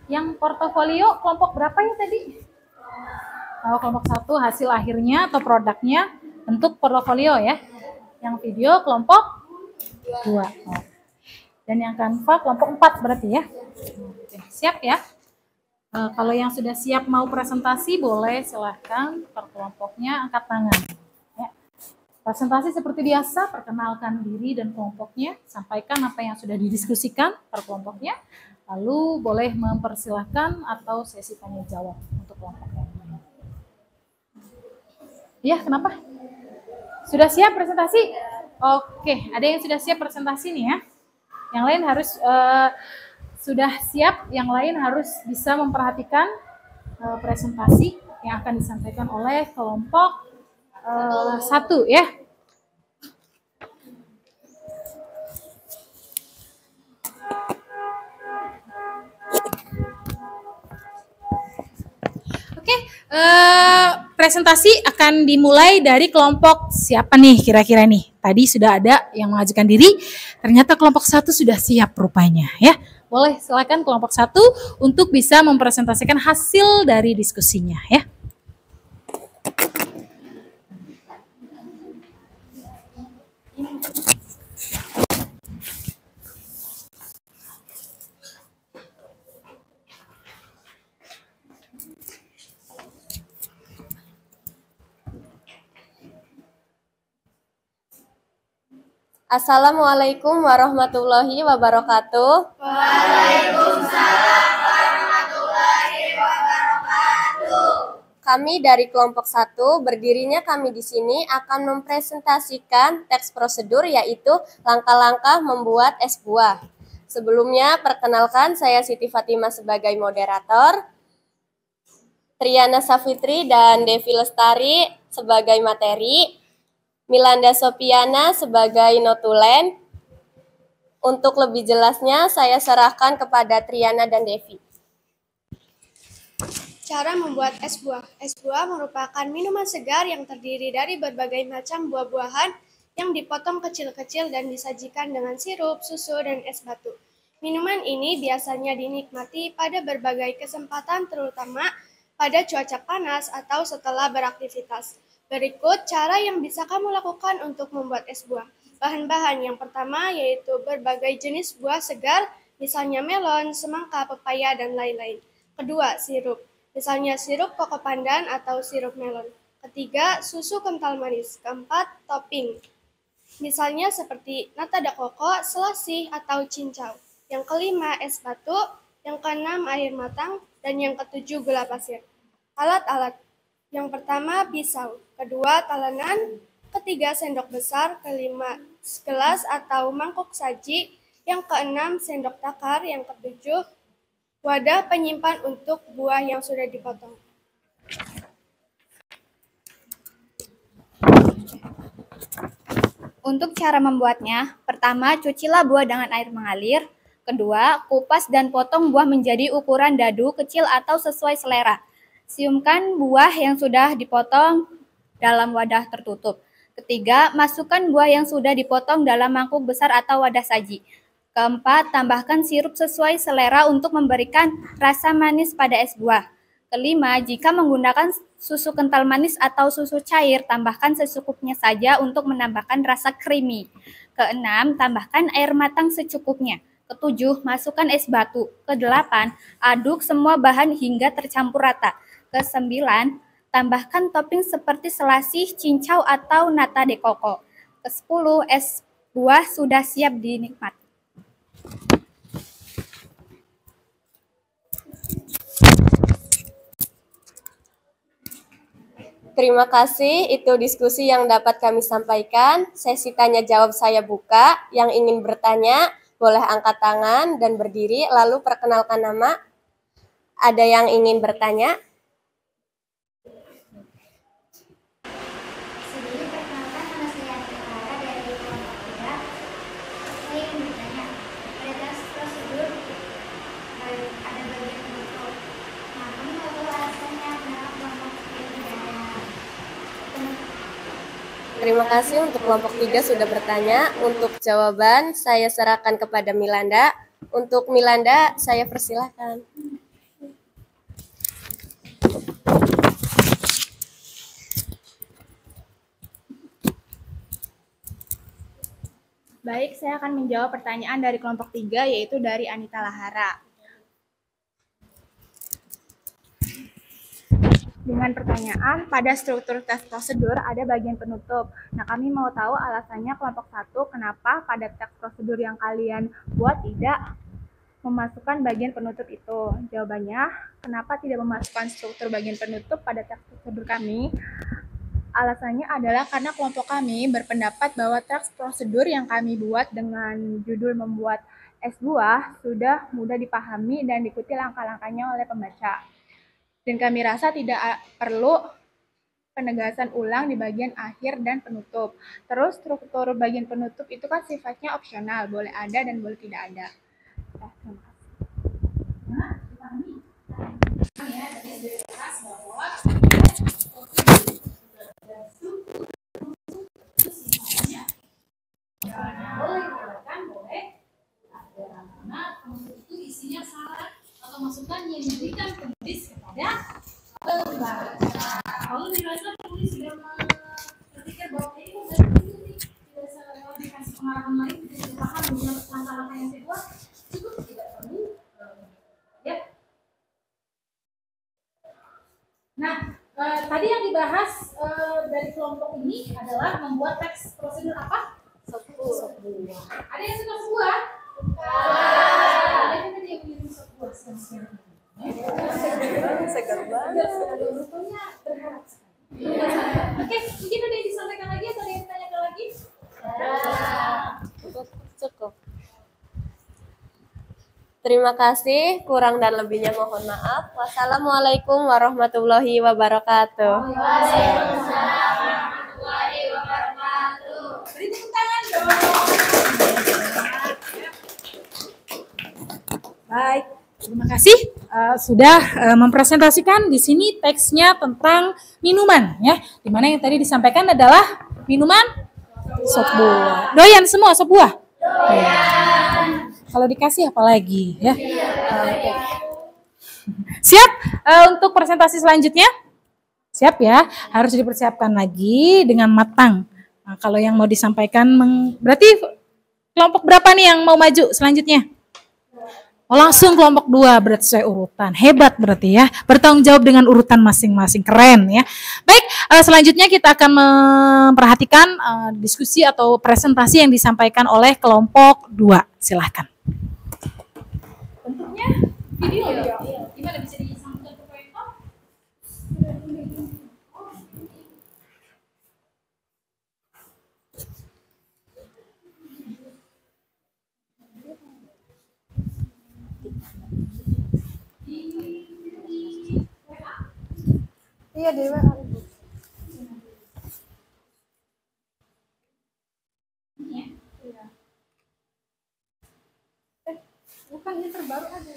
Yang portofolio kelompok berapa ya tadi? Kelompok 1 hasil akhirnya atau produknya bentuk portofolio ya. Yang video kelompok 2. Dan yang Canva kelompok 4 berarti ya. Oke, siap ya. Kalau yang sudah siap mau presentasi boleh silahkan per kelompoknya angkat tangan. Ya. Presentasi seperti biasa, perkenalkan diri dan kelompoknya, sampaikan apa yang sudah didiskusikan per kelompoknya. Lalu boleh mempersilahkan atau sesi tanya jawab untuk kelompok yang lain. Ya, kenapa? Sudah siap presentasi? Oke, ada yang sudah siap presentasi nih ya. Yang lain harus sudah siap, yang lain harus bisa memperhatikan presentasi yang akan disampaikan oleh kelompok 1 ya. Presentasi akan dimulai dari kelompok siapa nih kira-kira nih? Tadi sudah ada yang mengajukan diri, ternyata kelompok 1 sudah siap rupanya ya. Boleh silakan kelompok 1 untuk bisa mempresentasikan hasil dari diskusinya ya. Assalamualaikum warahmatullahi wabarakatuh. Waalaikumsalam warahmatullahi wabarakatuh. Kami dari kelompok 1, berdirinya kami di sini akan mempresentasikan teks prosedur yaitu langkah-langkah membuat es buah. Sebelumnya, perkenalkan saya Siti Fatimah sebagai moderator, Triana Safitri dan Devi Lestari sebagai materi, Milanda Sopiana sebagai notulen. Untuk lebih jelasnya, saya serahkan kepada Triana dan Devi. Cara membuat es buah. Es buah merupakan minuman segar yang terdiri dari berbagai macam buah-buahan yang dipotong kecil-kecil dan disajikan dengan sirup, susu, dan es batu. Minuman ini biasanya dinikmati pada berbagai kesempatan, terutama pada cuaca panas atau setelah beraktivitas. Berikut cara yang bisa kamu lakukan untuk membuat es buah. Bahan-bahan yang pertama yaitu berbagai jenis buah segar, misalnya melon, semangka, pepaya, dan lain-lain. Kedua, sirup, misalnya sirup koko pandan atau sirup melon. Ketiga, susu kental manis. Keempat, topping, misalnya seperti nata de coco, selasih, atau cincau. Yang kelima, es batu. Yang keenam, air matang. Dan yang ketujuh, gula pasir. Alat-alat. Yang pertama, pisau. Kedua, talenan. Ketiga, sendok besar. Kelima, gelas atau mangkuk saji. Yang keenam, sendok takar. Yang ketujuh, wadah penyimpan untuk buah yang sudah dipotong. Untuk cara membuatnya, pertama, cucilah buah dengan air mengalir. Kedua, kupas dan potong buah menjadi ukuran dadu kecil atau sesuai selera. Siumkan buah yang sudah dipotong dalam wadah tertutup. Ketiga, masukkan buah yang sudah dipotong dalam mangkuk besar atau wadah saji. Keempat, tambahkan sirup sesuai selera untuk memberikan rasa manis pada es buah. Kelima, jika menggunakan susu kental manis atau susu cair, tambahkan secukupnya saja untuk menambahkan rasa creamy. Keenam, tambahkan air matang secukupnya. Ketujuh, masukkan es batu. Kedelapan, aduk semua bahan hingga tercampur rata. Kesembilan, tambahkan topping seperti selasih, cincau, atau nata de coco. Kesepuluh, es buah sudah siap dinikmati. Terima kasih, itu diskusi yang dapat kami sampaikan. Sesi tanya jawab saya buka. Yang ingin bertanya, boleh angkat tangan dan berdiri, lalu perkenalkan nama. Ada yang ingin bertanya? Sebelum perkenalkan, nama saya Anita dari kelompok 3. Saya ingin bertanya, pada tes prosedur ada bagian penutup. Nah, kamu mau tahu alasannya kenapa kelompok 3 tidak ada penutup? Terima kasih untuk kelompok 3 sudah bertanya. Untuk jawaban, saya serahkan kepada Milanda. Untuk Milanda, saya persilahkan. Baik, saya akan menjawab pertanyaan dari kelompok 3, yaitu dari Anita Lahara. Dengan pertanyaan, pada struktur tes prosedur ada bagian penutup. Nah, kami mau tahu alasannya kelompok 1, kenapa pada tes prosedur yang kalian buat tidak memasukkan bagian penutup itu. Jawabannya, kenapa tidak memasukkan struktur bagian penutup pada tes prosedur kami? Alasannya adalah karena kelompok kami berpendapat bahwa teks prosedur yang kami buat dengan judul membuat es buah sudah mudah dipahami dan diikuti langkah-langkahnya oleh pembaca. Dan kami rasa tidak perlu penegasan ulang di bagian akhir dan penutup. Terus struktur bagian penutup itu kan sifatnya opsional, boleh ada dan boleh tidak ada. Ya, terima kasih. Itu isinya syarat atau masukan yang diberikan penulis kepada pembaca. Kalau dirasa penulis sudah berpikir bahwa ini tidak salah dikasih pengarahan lain, tidak paham dengan langkah-langkah yang kedua, cukup tidak perlu ya. Nah, tadi yang dibahas dari kelompok ini adalah membuat teks prosedur apa? Sebuah. Ada yang suka sebuah? Ada yang tadi yang minum sebuah sekarang. Segar banget. Oke, mungkin ada yang disampaikan lagi atau ada yang ditanyakan lagi? Cukup. Terima kasih, kurang dan lebihnya mohon maaf. Wassalamualaikum warahmatullahi wabarakatuh. Waalaikumsalam warahmatullahi wabarakatuh. Beri tepuk tangan dong. Baik, terima kasih sudah mempresentasikan di sini teksnya tentang minuman ya. Dimana yang tadi disampaikan adalah minuman sop buah. Doyan semua sop buah? Doyan. Kalau dikasih apa lagi ya? Oke. Siap untuk presentasi selanjutnya? Siap ya, harus dipersiapkan lagi dengan matang. Nah, kalau yang mau disampaikan, berarti kelompok berapa nih yang mau maju selanjutnya? Oh, langsung kelompok 2 berarti sesuai urutan. Hebat berarti ya, bertanggung jawab dengan urutan masing-masing, keren ya. Baik, selanjutnya kita akan memperhatikan diskusi atau presentasi yang disampaikan oleh kelompok 2. Silahkan. Bentuknya video ya? Gimana bisa disambungkan ke proyektor? Iya, Dewa. Bukan, ini terbaru ada.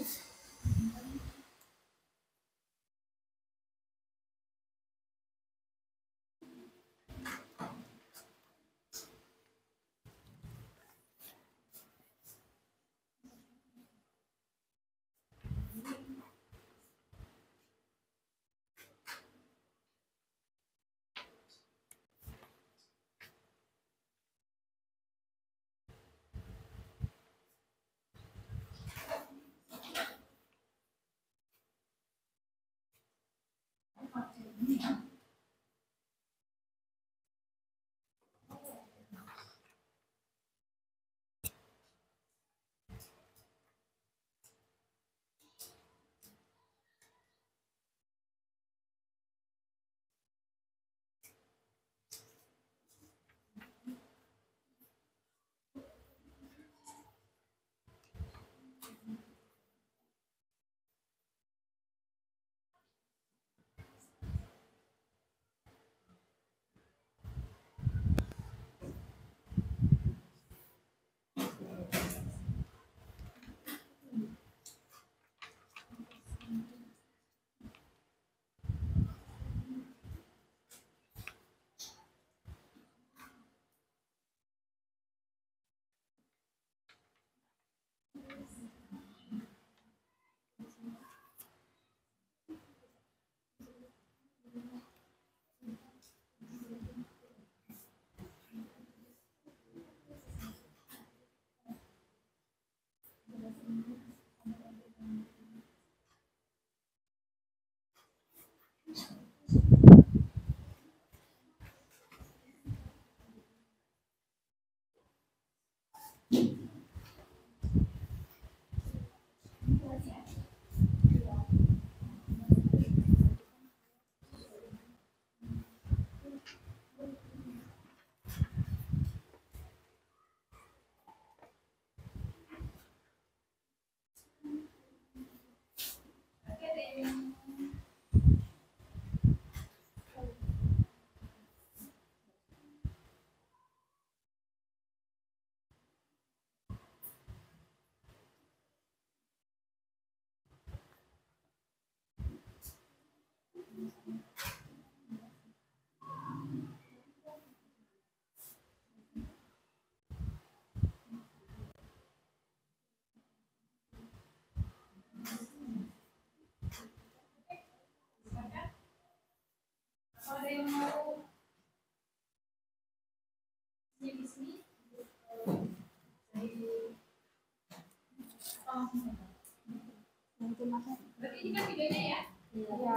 Berarti ini kan videonya ya? Iya.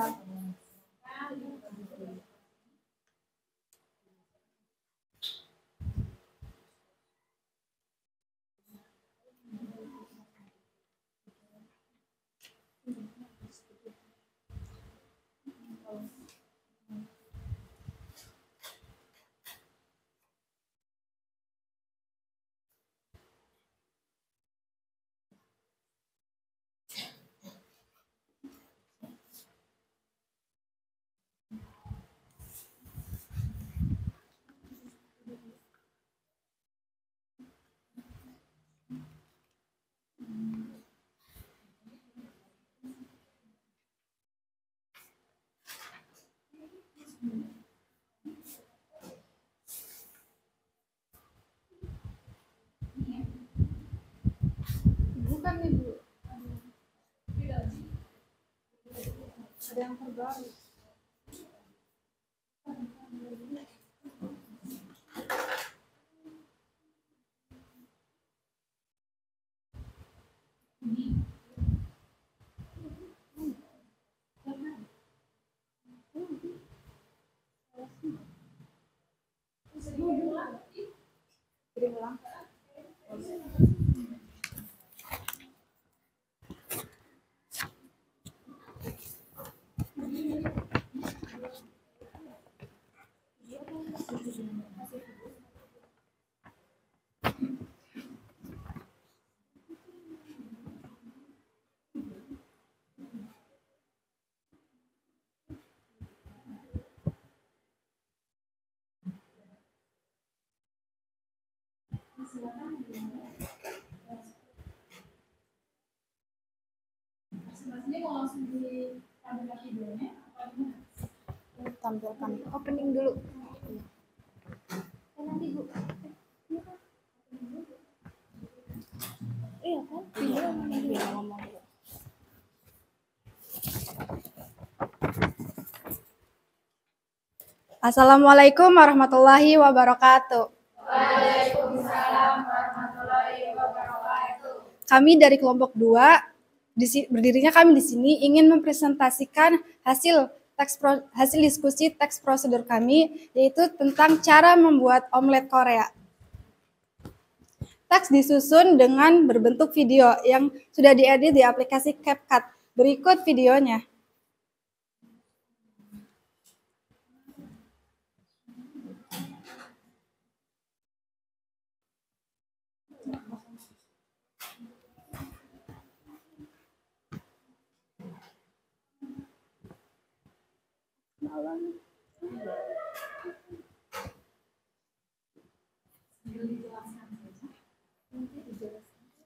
Bukan nih Bu. Ada yang terbaru. Kirim ulang. Ini mau langsung ditampilkan videonya apa gimana? Tampilkan opening dulu. Nanti Bu. Iya kan? Video ngomong dulu. Assalamualaikum warahmatullahi wabarakatuh. Waalaikumsalam warahmatullahi wabarakatuh. Kami dari kelompok 2, berdirinya kami di sini ingin mempresentasikan hasil diskusi teks prosedur kami, yaitu tentang cara membuat omelet Korea. Teks disusun dengan berbentuk video yang sudah diedit di aplikasi CapCut. Berikut videonya.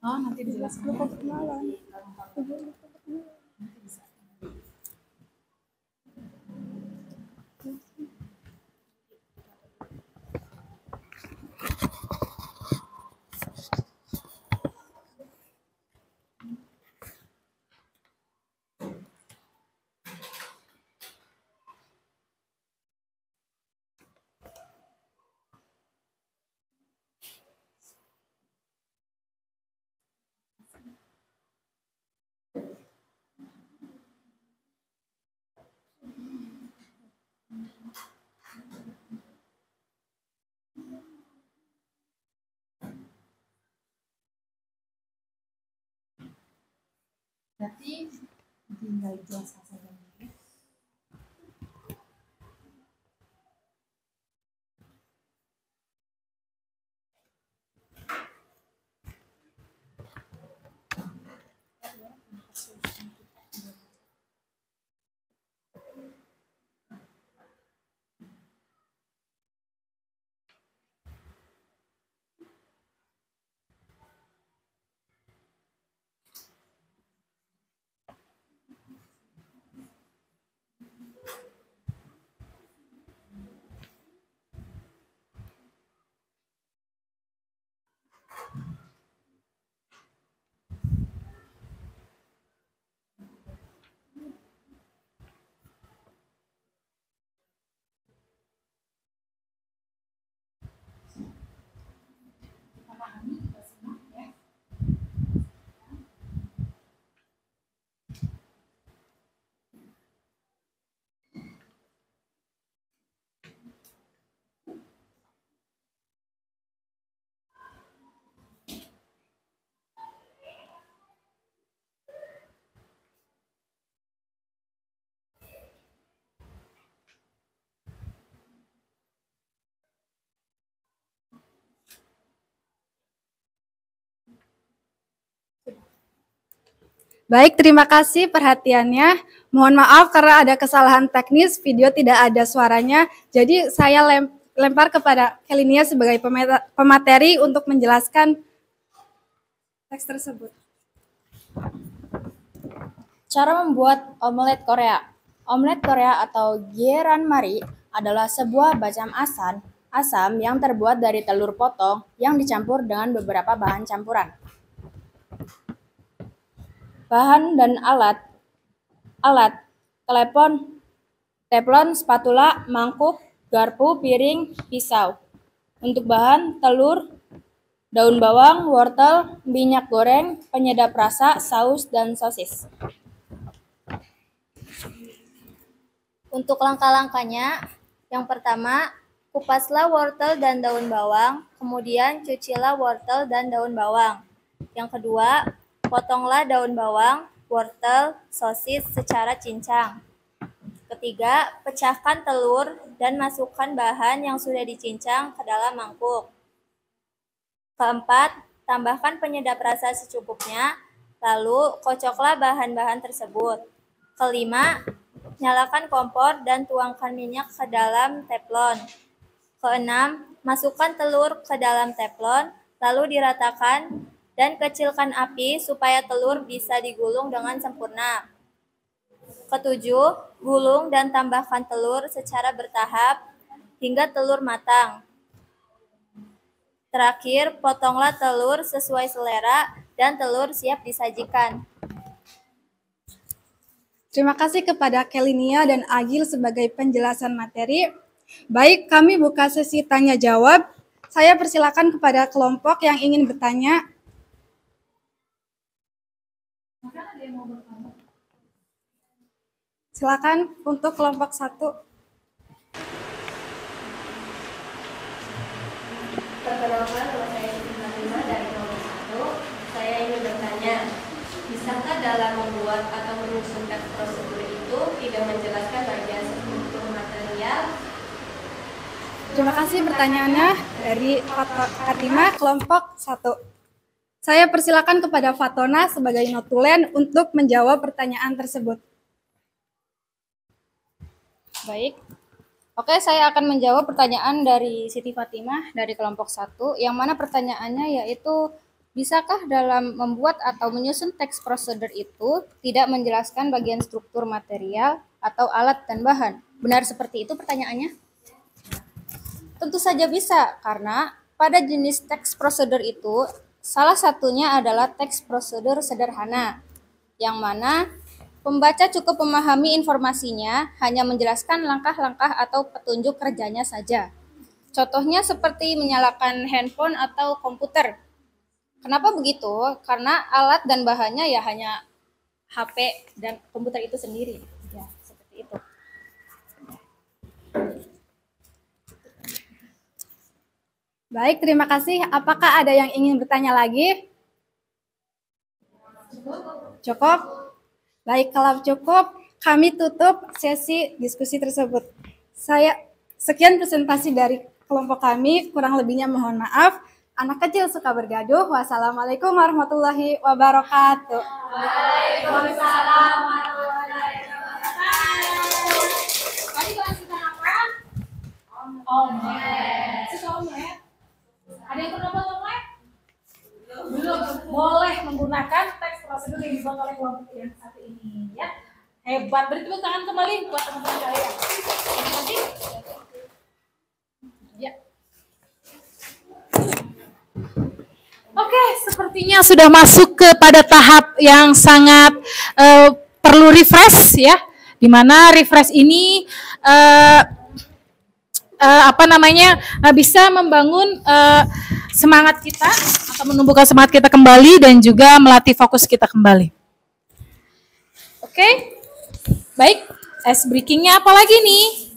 Oh, nanti dijelaskan. Berarti tinggal jelaskan saja. Baik, terima kasih perhatiannya. Mohon maaf karena ada kesalahan teknis, video tidak ada suaranya. Jadi saya lempar kepada Kelinia sebagai pemateri untuk menjelaskan teks tersebut. Cara membuat omelet Korea. Omelet Korea atau Mari adalah sebuah bacem asam yang terbuat dari telur potong yang dicampur dengan beberapa bahan campuran. Bahan dan alat: teflon, spatula, mangkuk, garpu, piring, pisau. Untuk bahan: telur, daun bawang, wortel, minyak goreng, penyedap rasa, saus, dan sosis. Untuk langkah-langkahnya, yang pertama, kupaslah wortel dan daun bawang, kemudian cucilah wortel dan daun bawang. Yang kedua, potonglah daun bawang, wortel, sosis secara cincang. Ketiga, pecahkan telur dan masukkan bahan yang sudah dicincang ke dalam mangkuk. Keempat, tambahkan penyedap rasa secukupnya, lalu kocoklah bahan-bahan tersebut. Kelima, nyalakan kompor dan tuangkan minyak ke dalam teflon. Keenam, masukkan telur ke dalam teflon, lalu diratakan dan kecilkan api supaya telur bisa digulung dengan sempurna. Ketujuh, gulung dan tambahkan telur secara bertahap hingga telur matang. Terakhir, potonglah telur sesuai selera dan telur siap disajikan. Terima kasih kepada Kelinia dan Agil sebagai penjelasan materi. Baik, kami buka sesi tanya jawab. Saya persilakan kepada kelompok yang ingin bertanya. Silakan untuk kelompok 1. Perkenalkan, nama saya Siti Fatimah dari kelompok 1. Saya ingin bertanya, bisakah dalam membuat atau menyusun teks prosedur itu tidak menjelaskan bagian struktur material? Terima kasih pertanyaannya dari Fatimah, kelompok 1. Saya persilakan kepada Fatona sebagai notulen untuk menjawab pertanyaan tersebut. Baik. Oke, saya akan menjawab pertanyaan dari Siti Fatimah dari kelompok 1, yang mana pertanyaannya yaitu, bisakah dalam membuat atau menyusun teks prosedur itu tidak menjelaskan bagian struktur material atau alat dan bahan? Benar seperti itu pertanyaannya? Tentu saja bisa, karena pada jenis teks prosedur itu, salah satunya adalah teks prosedur sederhana, yang mana pembaca cukup memahami informasinya, hanya menjelaskan langkah-langkah atau petunjuk kerjanya saja. Contohnya seperti menyalakan handphone atau komputer. Kenapa begitu? Karena alat dan bahannya ya hanya HP dan komputer itu sendiri. Ya, seperti itu. Baik, terima kasih. Apakah ada yang ingin bertanya lagi? Cukup? Baik, kalau cukup, kami tutup sesi diskusi tersebut. Sekian presentasi dari kelompok kami, kurang lebihnya mohon maaf. Anak kecil suka bergaduh. Wassalamualaikum warahmatullahi wabarakatuh. Waalaikumsalam warahmatullahi wabarakatuh. Tadi kelas kita apa? Omelet. Suka omelet? Ada yang pernah buat omelet? Belum. Boleh menggunakan teks prosedur yang dibuat oleh kelompok yang satu ini, ya. Hebat. Beri tepuk tangan kembali buat teman-teman kalian. Terima kasih. Ya. Oke, sepertinya sudah masuk kepada tahap yang sangat perlu refresh, ya. Di mana refresh ini bisa membangun semangat kita atau menumbuhkan semangat kita kembali dan juga melatih fokus kita kembali. Oke, baik. Ice breakingnya apa lagi nih?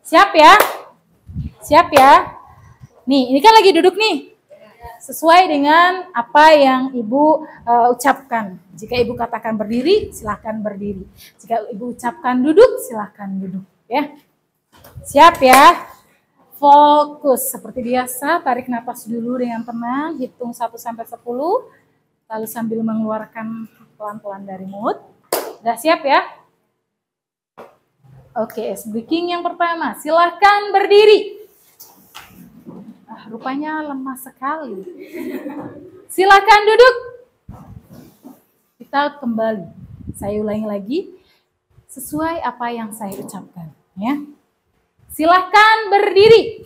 Siap ya? Siap ya? Nih, ini kan lagi duduk nih. Sesuai dengan apa yang Ibu ucapkan. Jika Ibu katakan berdiri, silahkan berdiri. Jika Ibu ucapkan duduk, silahkan duduk. Ya. Siap ya? Fokus seperti biasa, tarik napas dulu dengan tenang, hitung 1 sampai 10. Lalu sambil mengeluarkan pelan-pelan dari mulut. Udah siap ya? Oke, ice breaking yang pertama. Silahkan berdiri. Rupanya lemah sekali. Silahkan duduk. Kita kembali. Saya ulangi lagi. Sesuai apa yang saya ucapkan. Ya. Silahkan berdiri.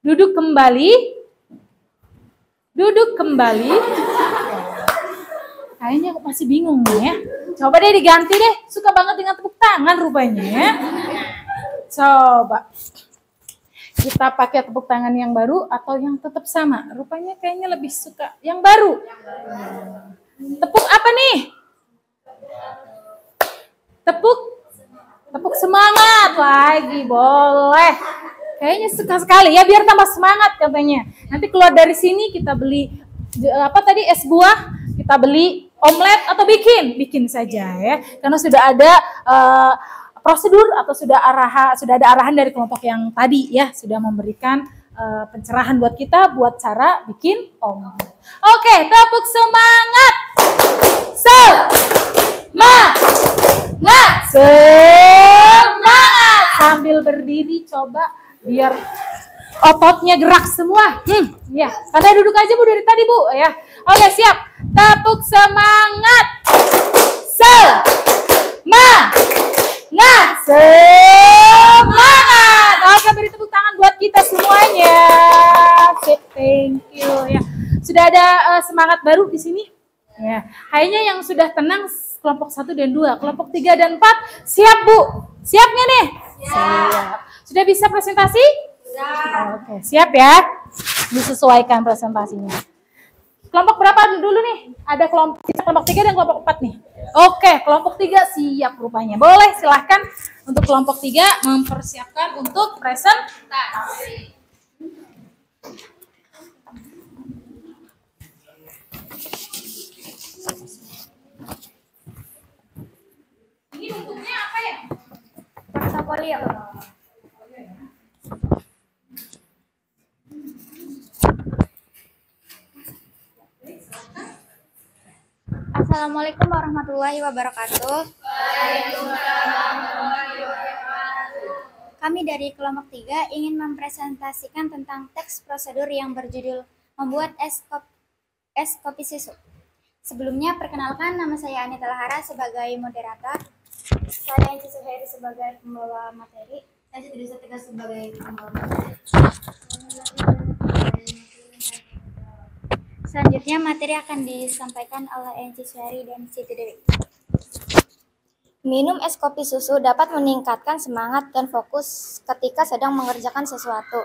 Duduk kembali. Duduk kembali. Kayaknya aku masih bingung nih ya. Coba deh diganti deh. Suka banget dengan tepuk tangan rupanya ya. Coba. Kita pakai tepuk tangan yang baru atau yang tetap sama? Rupanya kayaknya lebih suka yang baru. Tepuk apa nih? Tepuk semangat lagi, boleh. Kayaknya suka sekali ya, biar tambah semangat katanya. Nanti keluar dari sini kita beli es buah, kita beli omelet atau bikin saja ya. Karena sudah ada prosedur atau sudah ada arahan dari kelompok yang tadi ya, sudah memberikan pencerahan buat kita buat cara bikin omelet. Oke, tepuk semangat. Semangat. Sambil berdiri coba biar ototnya gerak semua. Ya, pada duduk aja Bu dari tadi Bu ya. Oke, siap. Tepuk semangat. Semangat. Oke, beri tepuk tangan buat kita semuanya. Thank you ya. Sudah ada semangat baru di sini? Ya. Kayaknya yang sudah tenang kelompok 1 dan 2, kelompok 3 dan 4 siap Bu? Siap nggak nih? Siap. Sudah bisa presentasi? Oke, siap ya. Disesuaikan presentasinya. Kelompok berapa dulu nih? Ada kelompok 3 dan kelompok 4 nih. Oke, kelompok 3 siap rupanya. Boleh silahkan untuk kelompok 3 mempersiapkan untuk presentasi. Ini bentuknya apa ya? Portofolio. Assalamualaikum warahmatullahi wabarakatuh. Kami dari kelompok 3 ingin mempresentasikan tentang teks prosedur yang berjudul membuat es kopi susu. Sebelumnya perkenalkan, nama saya Anita Lahara sebagai moderator. Saya Enci Suheri sebagai pembawa materi. Saya Siti Setika sebagai pembawa materi. Selanjutnya materi akan disampaikan oleh Enci Suheri dan Siti Dewi. Minum es kopi susu dapat meningkatkan semangat dan fokus ketika sedang mengerjakan sesuatu.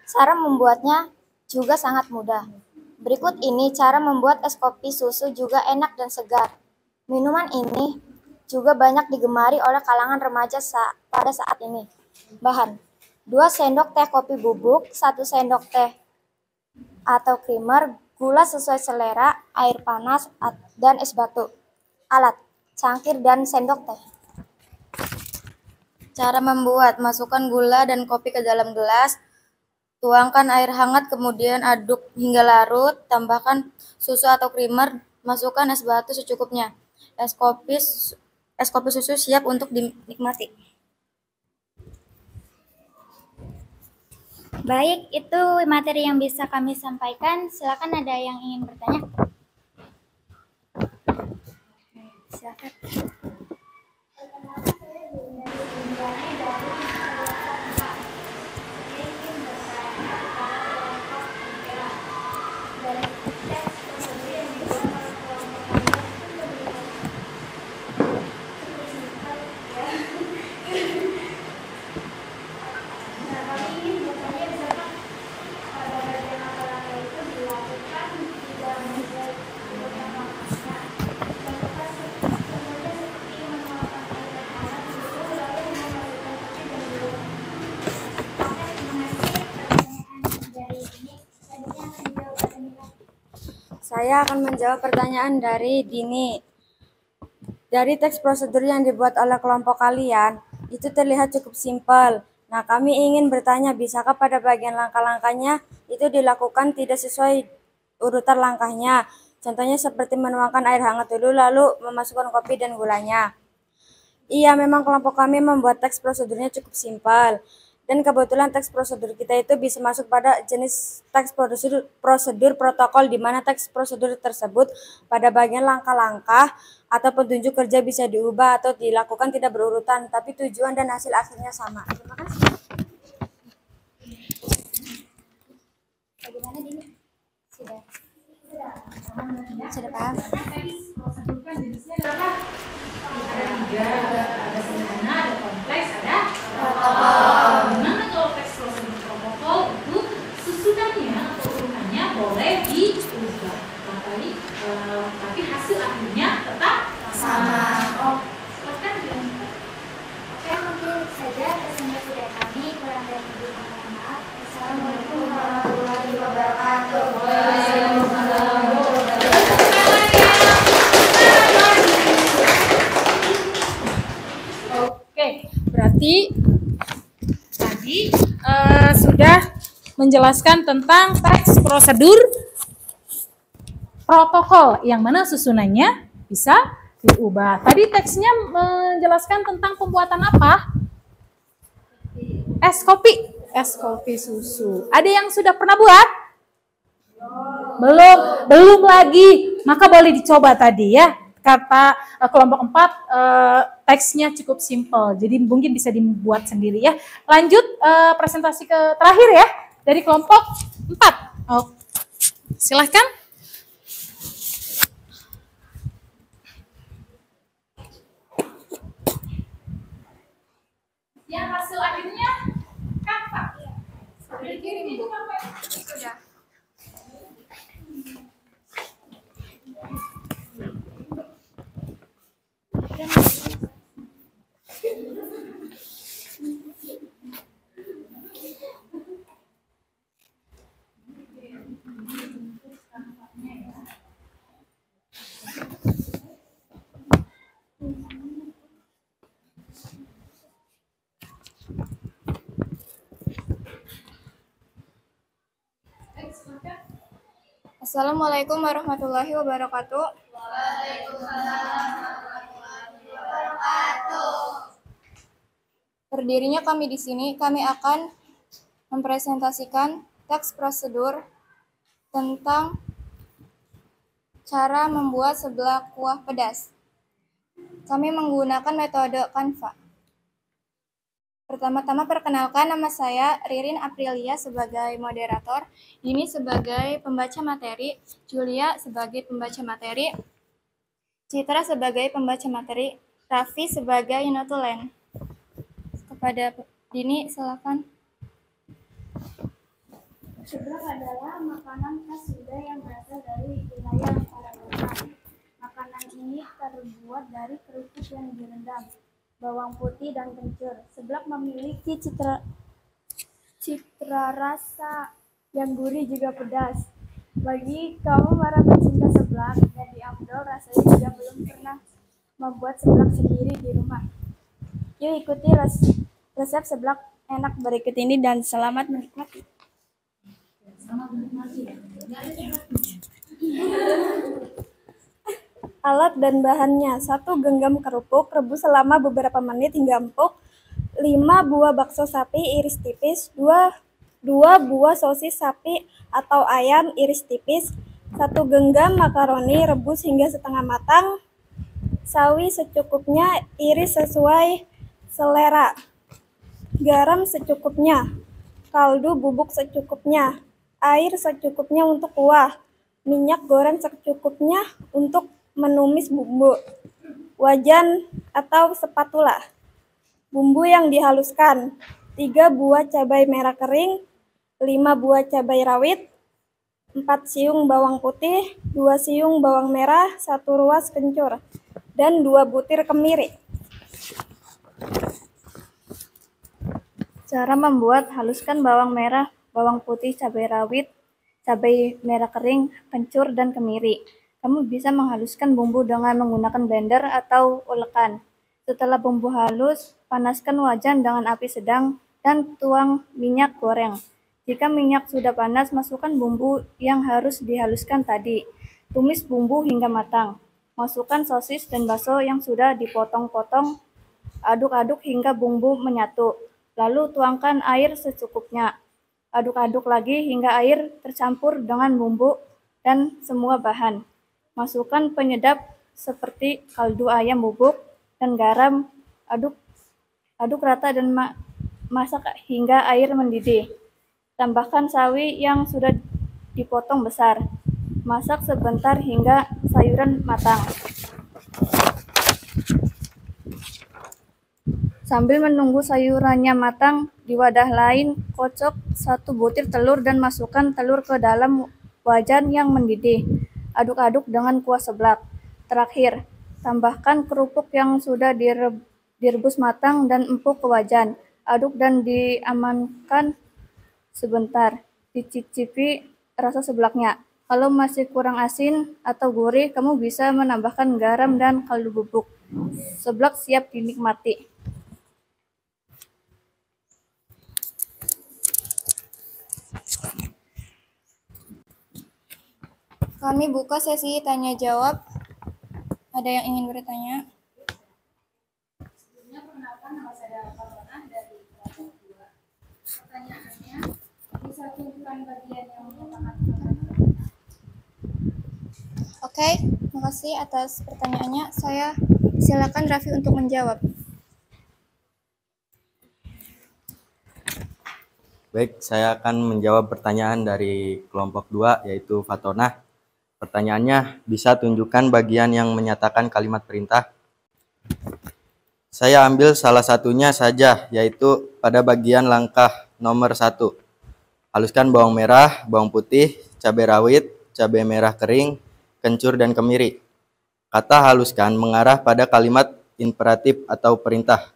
Cara membuatnya juga sangat mudah. Berikut ini cara membuat es kopi susu juga enak dan segar. Minuman ini juga banyak digemari oleh kalangan remaja pada saat ini. Bahan: 2 sendok teh kopi bubuk, 1 sendok teh atau creamer, gula sesuai selera, air panas, dan es batu. Alat: cangkir dan sendok teh. Cara membuat: masukkan gula dan kopi ke dalam gelas, tuangkan air hangat, kemudian aduk hingga larut, tambahkan susu atau creamer, masukkan es batu secukupnya. Es kopi susu siap untuk dinikmati. Baik, itu materi yang bisa kami sampaikan. Silakan ada yang ingin bertanya. Silakan. Saya akan menjawab pertanyaan dari Dini. Dari teks prosedur yang dibuat oleh kelompok kalian, itu terlihat cukup simpel. Nah, kami ingin bertanya, bisakah pada bagian langkah-langkahnya itu dilakukan tidak sesuai urutan langkahnya? Contohnya seperti menuangkan air hangat dulu lalu memasukkan kopi dan gulanya. Iya, memang kelompok kami membuat teks prosedurnya cukup simpel. Dan kebetulan teks prosedur kita itu bisa masuk pada jenis teks prosedur protokol, di mana teks prosedur tersebut pada bagian langkah-langkah atau petunjuk kerja bisa diubah atau dilakukan tidak berurutan, tapi tujuan dan hasil akhirnya sama. Terima kasih. Bagaimana Dini? Sudah. Sudah paham? Prosedur kan jenisnya adalah ada tiga, ada sederhana, ada kompleks, ada protokol. Gimana kalau teks prosedur protokol itu susunannya atau urutannya boleh diubah, tapi hasil akhirnya tetap sama. Oh, silakan dilanjutkan. Oke, mungkin saja presentasi dari kami. Kurang dari lebih mohon maaf. Assalamualaikum warahmatullahi wabarakatuh. Oke, berarti tadi sudah menjelaskan tentang teks prosedur protokol yang mana susunannya bisa diubah. Tadi teksnya menjelaskan tentang pembuatan apa? Es kopi susu. Ada yang sudah pernah buat? Belum lagi. Maka boleh dicoba tadi ya. Kata kelompok 4 teksnya cukup simpel. Jadi mungkin bisa dibuat sendiri ya. Lanjut presentasi ke terakhir ya dari kelompok 4. Oh, silahkan. Yang hasil akhirnya kakak. Dikirim itu kakak. Sudah. Assalamualaikum warahmatullahi wabarakatuh. Berdirinya kami di sini, kami akan mempresentasikan teks prosedur tentang cara membuat seblak kuah pedas. Kami menggunakan metode Canva. Pertama-tama perkenalkan, nama saya Ririn Aprilia sebagai moderator, Dini sebagai pembaca materi, Julia sebagai pembaca materi, Citra sebagai pembaca materi, Raffi sebagai notulen. Kepada Dini, silakan. Seblak adalah makanan khas Sunda yang berasal dari wilayah Karawaci. Makanan ini terbuat dari kerupuk yang direndam, bawang putih dan kencur. Seblak memiliki citra rasa yang gurih juga pedas. Bagi kamu para pecinta seblak, jadi afdol rasanya juga belum pernah membuat seblak sendiri di rumah. Yuk ikuti resep seblak enak berikut ini dan selamat menikmati. Alat dan bahannya: 1 genggam kerupuk, rebus selama beberapa menit hingga empuk. 5 buah bakso sapi iris tipis. 2 buah sosis sapi atau ayam iris tipis. 1 genggam makaroni rebus hingga setengah matang. Sawi secukupnya, iris sesuai selera. Garam secukupnya. Kaldu bubuk secukupnya. Air secukupnya untuk kuah. Minyak goreng secukupnya untuk menumis bumbu. Wajan atau spatula. Bumbu yang dihaluskan: 3 buah cabai merah kering, 5 buah cabai rawit, 4 siung bawang putih, 2 siung bawang merah, 1 ruas kencur, dan 2 butir kemiri. Cara membuat: haluskan bawang merah, bawang putih, cabai rawit, cabai merah kering, kencur, dan kemiri. Kamu bisa menghaluskan bumbu dengan menggunakan blender atau ulekan. Setelah bumbu halus, panaskan wajan dengan api sedang dan tuang minyak goreng. Jika minyak sudah panas, masukkan bumbu yang harus dihaluskan tadi Tumis bumbu hingga matang. Masukkan sosis dan bakso yang sudah dipotong-potong. Aduk-aduk hingga bumbu menyatu. Lalu tuangkan air secukupnya. Aduk-aduk lagi hingga air tercampur dengan bumbu dan semua bahan. Masukkan penyedap seperti kaldu ayam bubuk dan garam. Aduk rata dan masak hingga air mendidih. Tambahkan sawi yang sudah dipotong besar. Masak sebentar hingga sayuran matang. Sambil menunggu sayurannya matang, di wadah lain kocok 1 butir telur dan masukkan telur ke dalam wajan yang mendidih. Aduk-aduk dengan kuah seblak. Terakhir, tambahkan kerupuk yang sudah direbus matang dan empuk ke wajan. Aduk dan diamankan sebentar. Dicicipi rasa seblaknya. Kalau masih kurang asin atau gurih, kamu bisa menambahkan garam dan kaldu bubuk. Seblak siap dinikmati. Kami buka sesi tanya jawab. Ada yang ingin bertanya? Pertanyaannya, bisa tunjukkan bagian yang merupakan. Oke, terima kasih atas pertanyaannya. Saya silakan Raffi untuk menjawab. Baik, saya akan menjawab pertanyaan dari kelompok 2, yaitu Fatonah. Pertanyaannya, bisa tunjukkan bagian yang menyatakan kalimat perintah? Saya ambil salah satunya saja, yaitu pada bagian langkah nomor 1. Haluskan bawang merah, bawang putih, cabai rawit, cabai merah kering, kencur, dan kemiri. Kata haluskan mengarah pada kalimat imperatif atau perintah.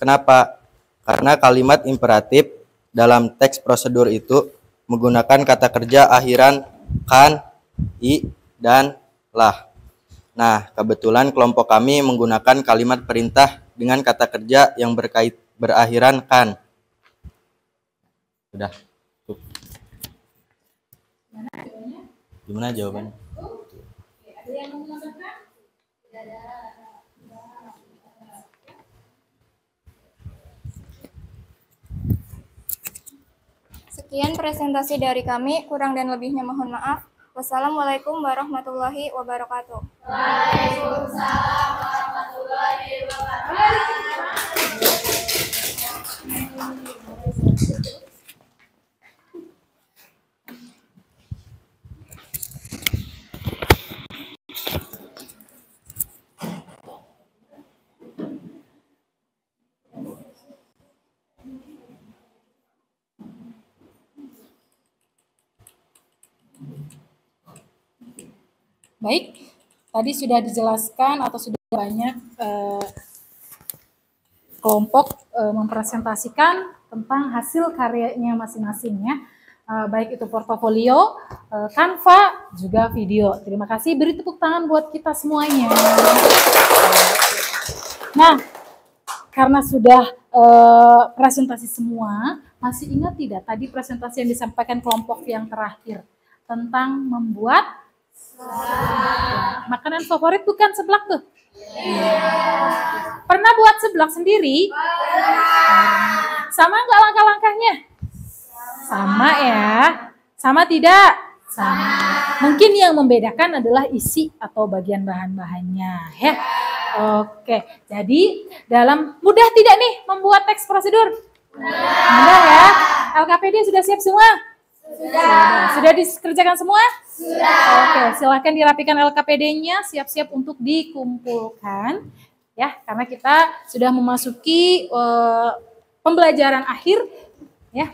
Kenapa? Karena kalimat imperatif dalam teks prosedur itu menggunakan kata kerja akhiran kan, i, dan lah. Nah, kebetulan kelompok kami menggunakan kalimat perintah dengan kata kerja yang berakhiran kan. Sudah. Gimana jawabannya? Ada yang mau menambahkan? Sekian presentasi dari kami, kurang dan lebihnya mohon maaf. Wassalamualaikum warahmatullahi wabarakatuh. Waalaikumsalam warahmatullahi wabarakatuh. Baik, tadi sudah dijelaskan atau sudah banyak kelompok mempresentasikan tentang hasil karyanya masing-masing ya. Baik itu portofolio, Canva, juga video. Terima kasih, beri tepuk tangan buat kita semuanya. Nah, karena sudah presentasi semua, masih ingat tidak tadi presentasi yang disampaikan kelompok yang terakhir tentang membuat makanan favorit bukan seblak tuh? Pernah buat seblak sendiri? Sama nggak langkah-langkahnya? Sama ya? Sama tidak? Sama. Mungkin yang membedakan adalah isi atau bagian bahan-bahannya ya. Oke, jadi dalam mudah tidak nih membuat teks prosedur? Mudah ya? LKPD sudah siap semua? Sudah dikerjakan semua? Sudah. Oke, silahkan dirapikan LKPD-nya, siap-siap untuk dikumpulkan. Ya, karena kita sudah memasuki pembelajaran akhir. Ya,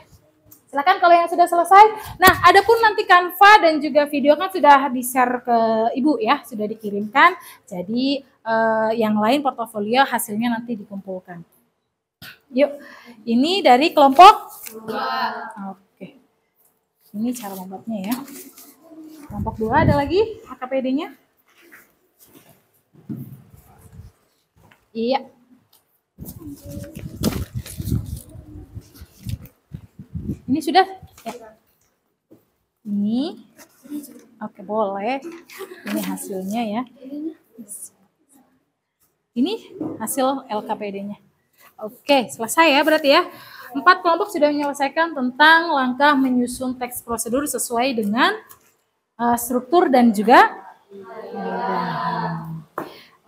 silakan kalau yang sudah selesai. Nah, adapun nanti Canva dan juga video kan sudah di-share ke Ibu ya, sudah dikirimkan. Jadi yang lain portofolio hasilnya nanti dikumpulkan. Yuk, ini dari kelompok 2. Oke. Ini cara membuatnya ya. Kelompok 2 ada lagi AKPD-nya? Iya. Ini sudah? Ya. Ini. Oke, boleh. Ini hasilnya ya. Ini hasil LKPD-nya. Oke, selesai ya berarti ya. 4 kelompok sudah menyelesaikan tentang langkah menyusun teks prosedur sesuai dengan struktur dan juga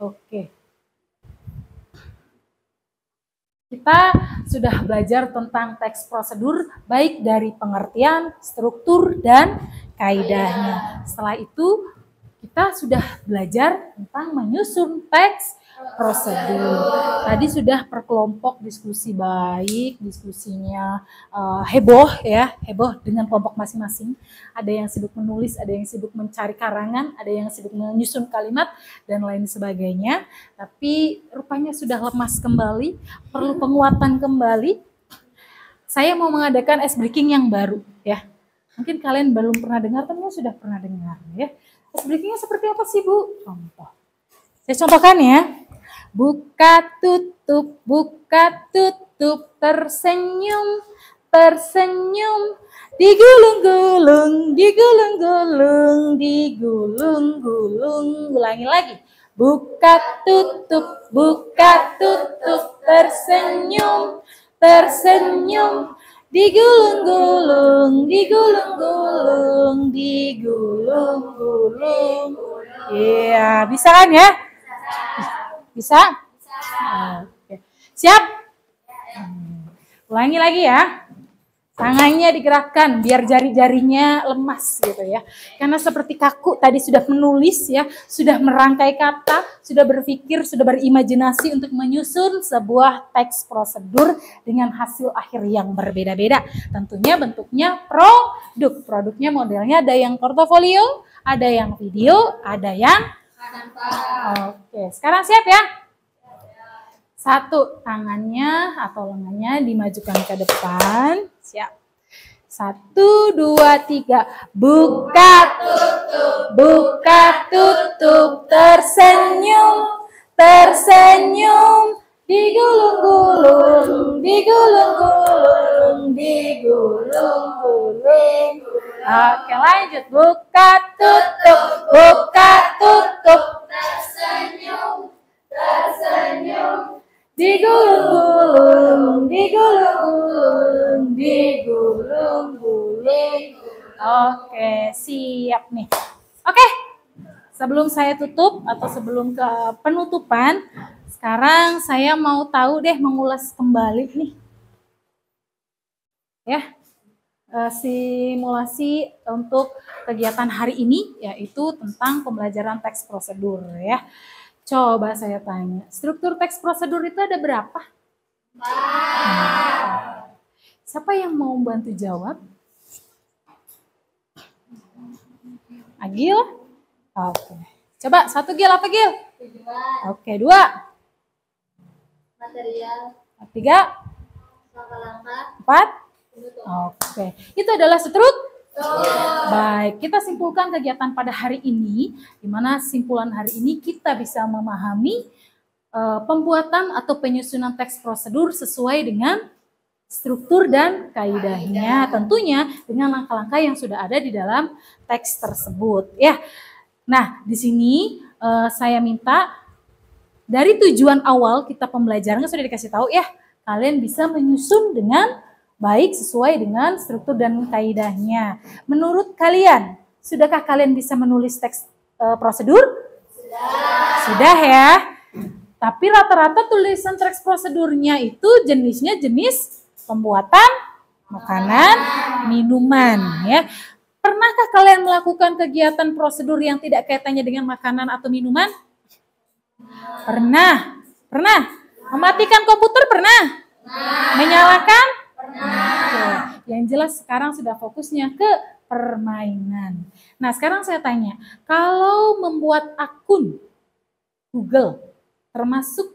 Oke. Kita sudah belajar tentang teks prosedur baik dari pengertian, struktur, dan kaidahnya. Setelah itu kita sudah belajar tentang menyusun teks prosedur. Tadi sudah per kelompok diskusi baik, diskusinya heboh ya, heboh dengan kelompok masing-masing. Ada yang sibuk menulis, ada yang sibuk mencari karangan, ada yang sibuk menyusun kalimat dan lain sebagainya. Tapi rupanya sudah lemas kembali, perlu penguatan kembali. Saya mau mengadakan ice breaking yang baru ya. Mungkin kalian belum pernah dengar, tapi sudah pernah dengar ya. Ice breakingnya seperti apa sih Bu? Contoh. Saya contohkan ya. Buka tutup, tersenyum, tersenyum, digulung-gulung, digulung-gulung, digulung-gulung. Ulangi lagi. Buka tutup, tersenyum, tersenyum, digulung-gulung, digulung-gulung, digulung-gulung. Iya, bisa kan ya? Bisa? Oke. Siap? Ulangi lagi ya. Tangannya digerakkan biar jari-jarinya lemas gitu ya. Karena seperti kaku tadi sudah menulis ya, sudah merangkai kata, sudah berpikir, sudah berimajinasi untuk menyusun sebuah teks prosedur dengan hasil akhir yang berbeda-beda. Tentunya bentuknya produk. Produknya modelnya ada yang portofolio, ada yang video, ada yang Oke, sekarang siap ya? 1, tangannya atau lengannya dimajukan ke depan. Siap. 1, 2, 3. Buka tutup, tersenyum, tersenyum, digulung-gulung, digulung-gulung, digulung-gulung. Oke, lanjut. Buka tutup, tersenyum, tersenyum, digulung-gulung, digulung-gulung, digulung-gulung. Oke, siap nih. Oke, sebelum saya tutup atau sebelum ke penutupan, sekarang saya mau tahu deh, mengulas kembali nih. Ya. Simulasi untuk kegiatan hari ini yaitu tentang pembelajaran teks prosedur ya. Coba saya tanya, struktur teks prosedur itu ada berapa? Siapa yang mau bantu jawab? Agil? Oke. Coba 1 Gil, apa Gil? Oke, 2. Material. 3. Langkah-langkah. 4. Oke, itu adalah struktur. Baik, kita simpulkan kegiatan pada hari ini, di mana simpulan hari ini kita bisa memahami pembuatan atau penyusunan teks prosedur sesuai dengan struktur dan kaidahnya, tentunya dengan langkah-langkah yang sudah ada di dalam teks tersebut. Ya, nah di sini saya minta dari tujuan awal kita pembelajarannya sudah dikasih tahu ya, kalian bisa menyusun dengan baik sesuai dengan struktur dan kaidahnya. Menurut kalian, sudahkah kalian bisa menulis teks prosedur? Sudah ya. Tapi rata-rata tulisan teks prosedurnya itu jenisnya jenis pembuatan makanan, minuman ya. Pernahkah kalian melakukan kegiatan prosedur yang tidak kaitannya dengan makanan atau minuman? Pernah. Pernah. Mematikan komputer pernah? Menyalakan? Oke. Yang jelas sekarang sudah fokusnya ke permainan. Nah, sekarang saya tanya, kalau membuat akun Google termasuk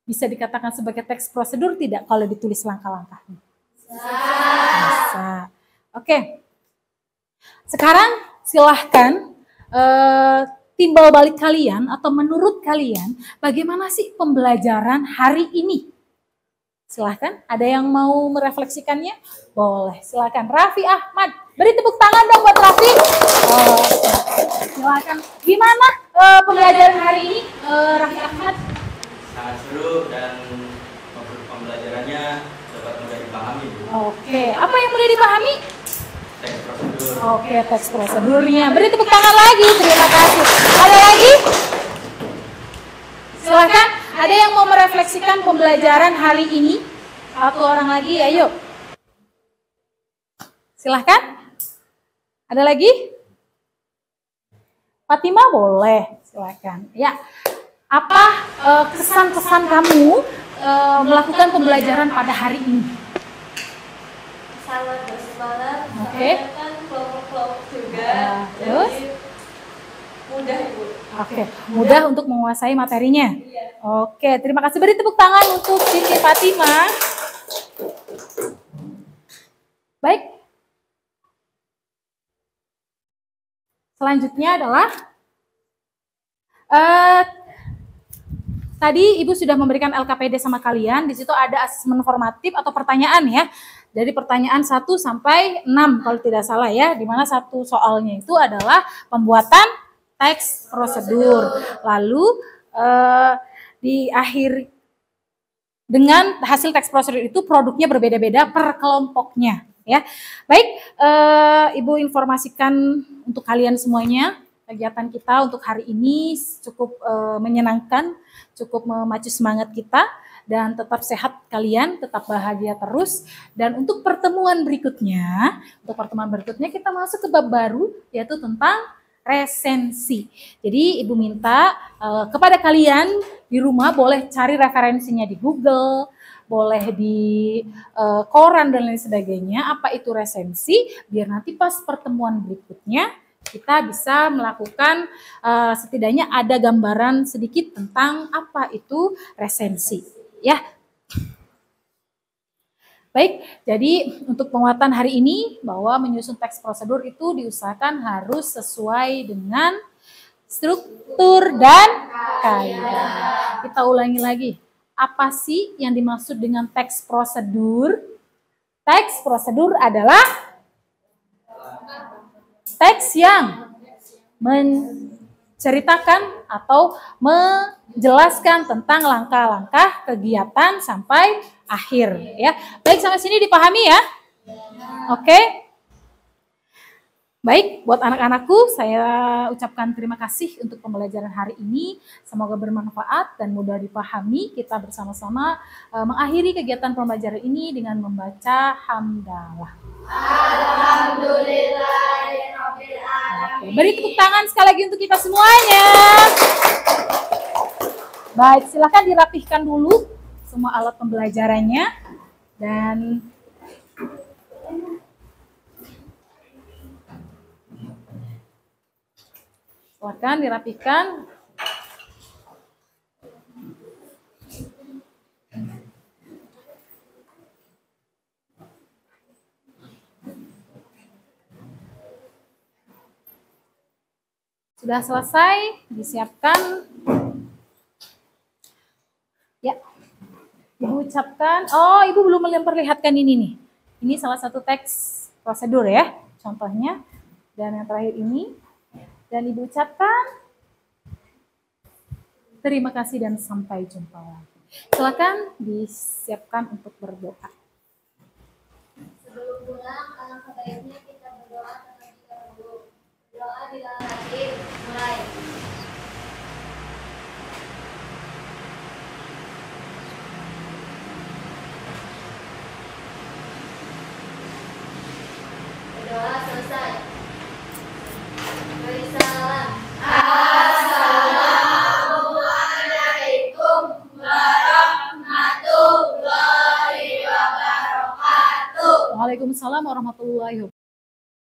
bisa dikatakan sebagai teks prosedur tidak kalau ditulis langkah-langkahnya? Bisa. Oke. Sekarang silahkan timbal balik kalian atau menurut kalian bagaimana sih pembelajaran hari ini? Silahkan, ada yang mau merefleksikannya? Boleh, silahkan. Raffi Ahmad, beri tepuk tangan dong buat Raffi. silakan. Gimana pembelajaran hari ini, Raffi Ahmad? Sangat seru dan pembelajarannya dapat mudah dipahami, Bu. Oke, apa yang mudah dipahami? Teks prosedur. Oke, teks prosedurnya. Beri tepuk tangan lagi, terima kasih. Ada lagi? Silakan, ada yang mau merefleksikan pembelajaran hari ini? Satu orang lagi, ayo. Silahkan. Ada lagi? Fatima boleh, silakan. Ya, apa kesan-kesan kamu melakukan pembelajaran pada hari ini? Sangat bersemangat. Oke. Kan kelompok-kelompok juga. Terus? Jadi mudah, Bu. Oke, mudah untuk menguasai materinya. Oke, terima kasih. Beri tepuk tangan untuk Siti Fatima. Baik. Selanjutnya adalah tadi Ibu sudah memberikan LKPD sama kalian. Di situ ada asesmen formatif atau pertanyaan ya. Dari pertanyaan 1 sampai 6 kalau tidak salah ya. Di mana satu soalnya itu adalah pembuatan teks prosedur. Lalu di akhir dengan hasil teks prosedur itu produknya berbeda-beda per kelompoknya. Ya, baik, Ibu informasikan untuk kalian semuanya, kegiatan kita untuk hari ini cukup menyenangkan, cukup memacu semangat kita, dan tetap sehat kalian, tetap bahagia terus. Dan untuk pertemuan berikutnya kita masuk ke bab baru, yaitu tentang resensi. Jadi Ibu minta kepada kalian di rumah boleh cari referensinya di Google, boleh di koran dan lain sebagainya, apa itu resensi, biar nanti pas pertemuan berikutnya kita bisa melakukan setidaknya ada gambaran sedikit tentang apa itu resensi. Ya. Baik, jadi untuk penguatan hari ini bahwa menyusun teks prosedur itu diusahakan harus sesuai dengan struktur dan kaidah. Kita ulangi lagi. Apa sih yang dimaksud dengan teks prosedur? Teks prosedur adalah teks yang menceritakan atau menjelaskan tentang langkah-langkah kegiatan sampai akhir. Ya, baik sampai sini dipahami ya? Oke. Baik, buat anak-anakku saya ucapkan terima kasih untuk pembelajaran hari ini. Semoga bermanfaat dan mudah dipahami. Kita bersama-sama mengakhiri kegiatan pembelajaran ini dengan membaca hamdalah. Alhamdulillahirabbil alamin. Beri tepuk tangan sekali lagi untuk kita semuanya. Baik, silakan dirapihkan dulu semua alat pembelajarannya dan silakan dirapikan. Sudah selesai, disiapkan. Ya, Ibu ucapkan. Oh, Ibu belum memperlihatkan ini nih. Ini salah satu teks prosedur ya, contohnya. Dan yang terakhir ini. Dan Ibu ucapkan terima kasih dan sampai jumpa lagi. Silakan disiapkan untuk berdoa. Sebelum pulang, alangkah baiknya kita berdoa terlebih dahulu. Doa di dalam hati, mulai. Berdoa selesai. Beri salam. Assalamualaikum warahmatullahi wabarakatuh. Waalaikumsalam warahmatullahi wabarakatuh.